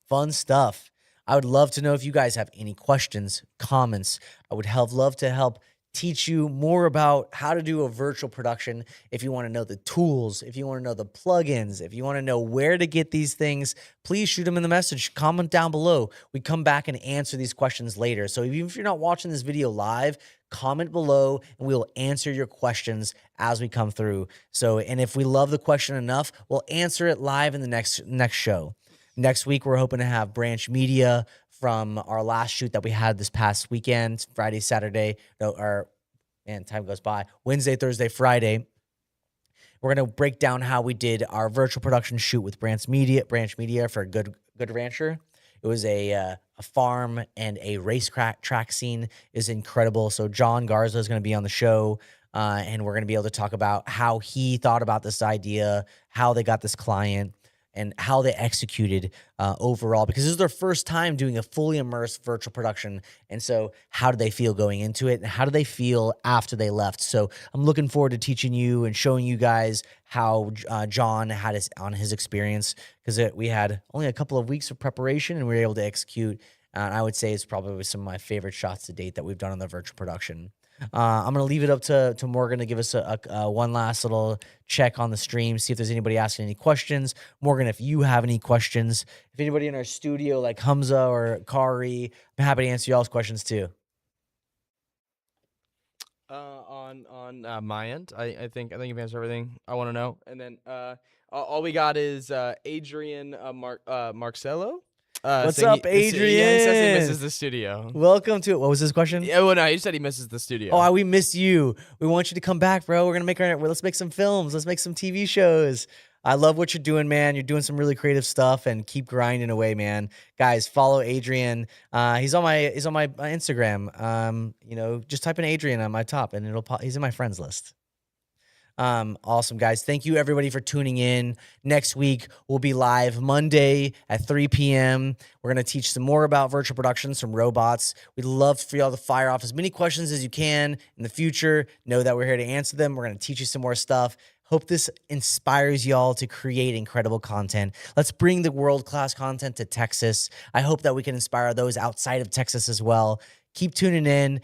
Fun stuff. I would love to know if you guys have any questions, comments. I would love to help teach you more about how to do a virtual production. If you want to know the tools, if you want to know the plugins, if you want to know where to get these things, please shoot them in the message, comment down below. We come back and answer these questions later. So even if you're not watching this video live, comment below and we will answer your questions as we come through. So, and if we love the question enough, we'll answer it live in the next show. Next week, we're hoping to have Branch Media from our last shoot that we had this past weekend, Friday, Saturday, time goes by, Wednesday, Thursday, Friday. We're going to break down how we did our virtual production shoot with Branch Media for Good Rancher. It was a farm and a track scene. Is incredible. So John Garza is going to be on the show, and we're going to be able to talk about how he thought about this idea, how they got this client. and how they executed overall, because this is their first time doing a fully immersed virtual production. And so how do they feel going into it, and how do they feel after they left? So I'm looking forward to teaching you and showing you guys how John had his experience, because we had only a couple of weeks of preparation and we were able to execute. And I would say it's probably some of my favorite shots to date that we've done on the virtual production. I'm going to leave it up to Morgan to give us a one last little check on the stream, see if there's anybody asking any questions. Morgan, if you have any questions, if anybody in our studio like Hamza or Kari, I'm happy to answer y'all's questions too. On my end, I think you've answered everything I want to know. And then all we got is Adrian Marcello. What's saying up, he says he Adrian? misses the studio. Welcome to it. What was this question? Yeah, well, no, he said he misses the studio. Oh, we miss you. We want you to come back, bro. We're gonna let's make some films. Let's make some TV shows. I love what you're doing, man. You're doing some really creative stuff, and keep grinding away, man. Guys, follow Adrian. He's on my Instagram. Just type in Adrian on my top, and it'll pop. He's in my friends list. Awesome, guys. Thank you, everybody, for tuning in. Next week, we'll be live Monday at 3 p.m. We're going to teach some more about virtual production, some robots. We'd love for y'all to fire off as many questions as you can in the future. Know that we're here to answer them. We're going to teach you some more stuff. Hope this inspires y'all to create incredible content. Let's bring the world-class content to Texas. I hope that we can inspire those outside of Texas as well. Keep tuning in.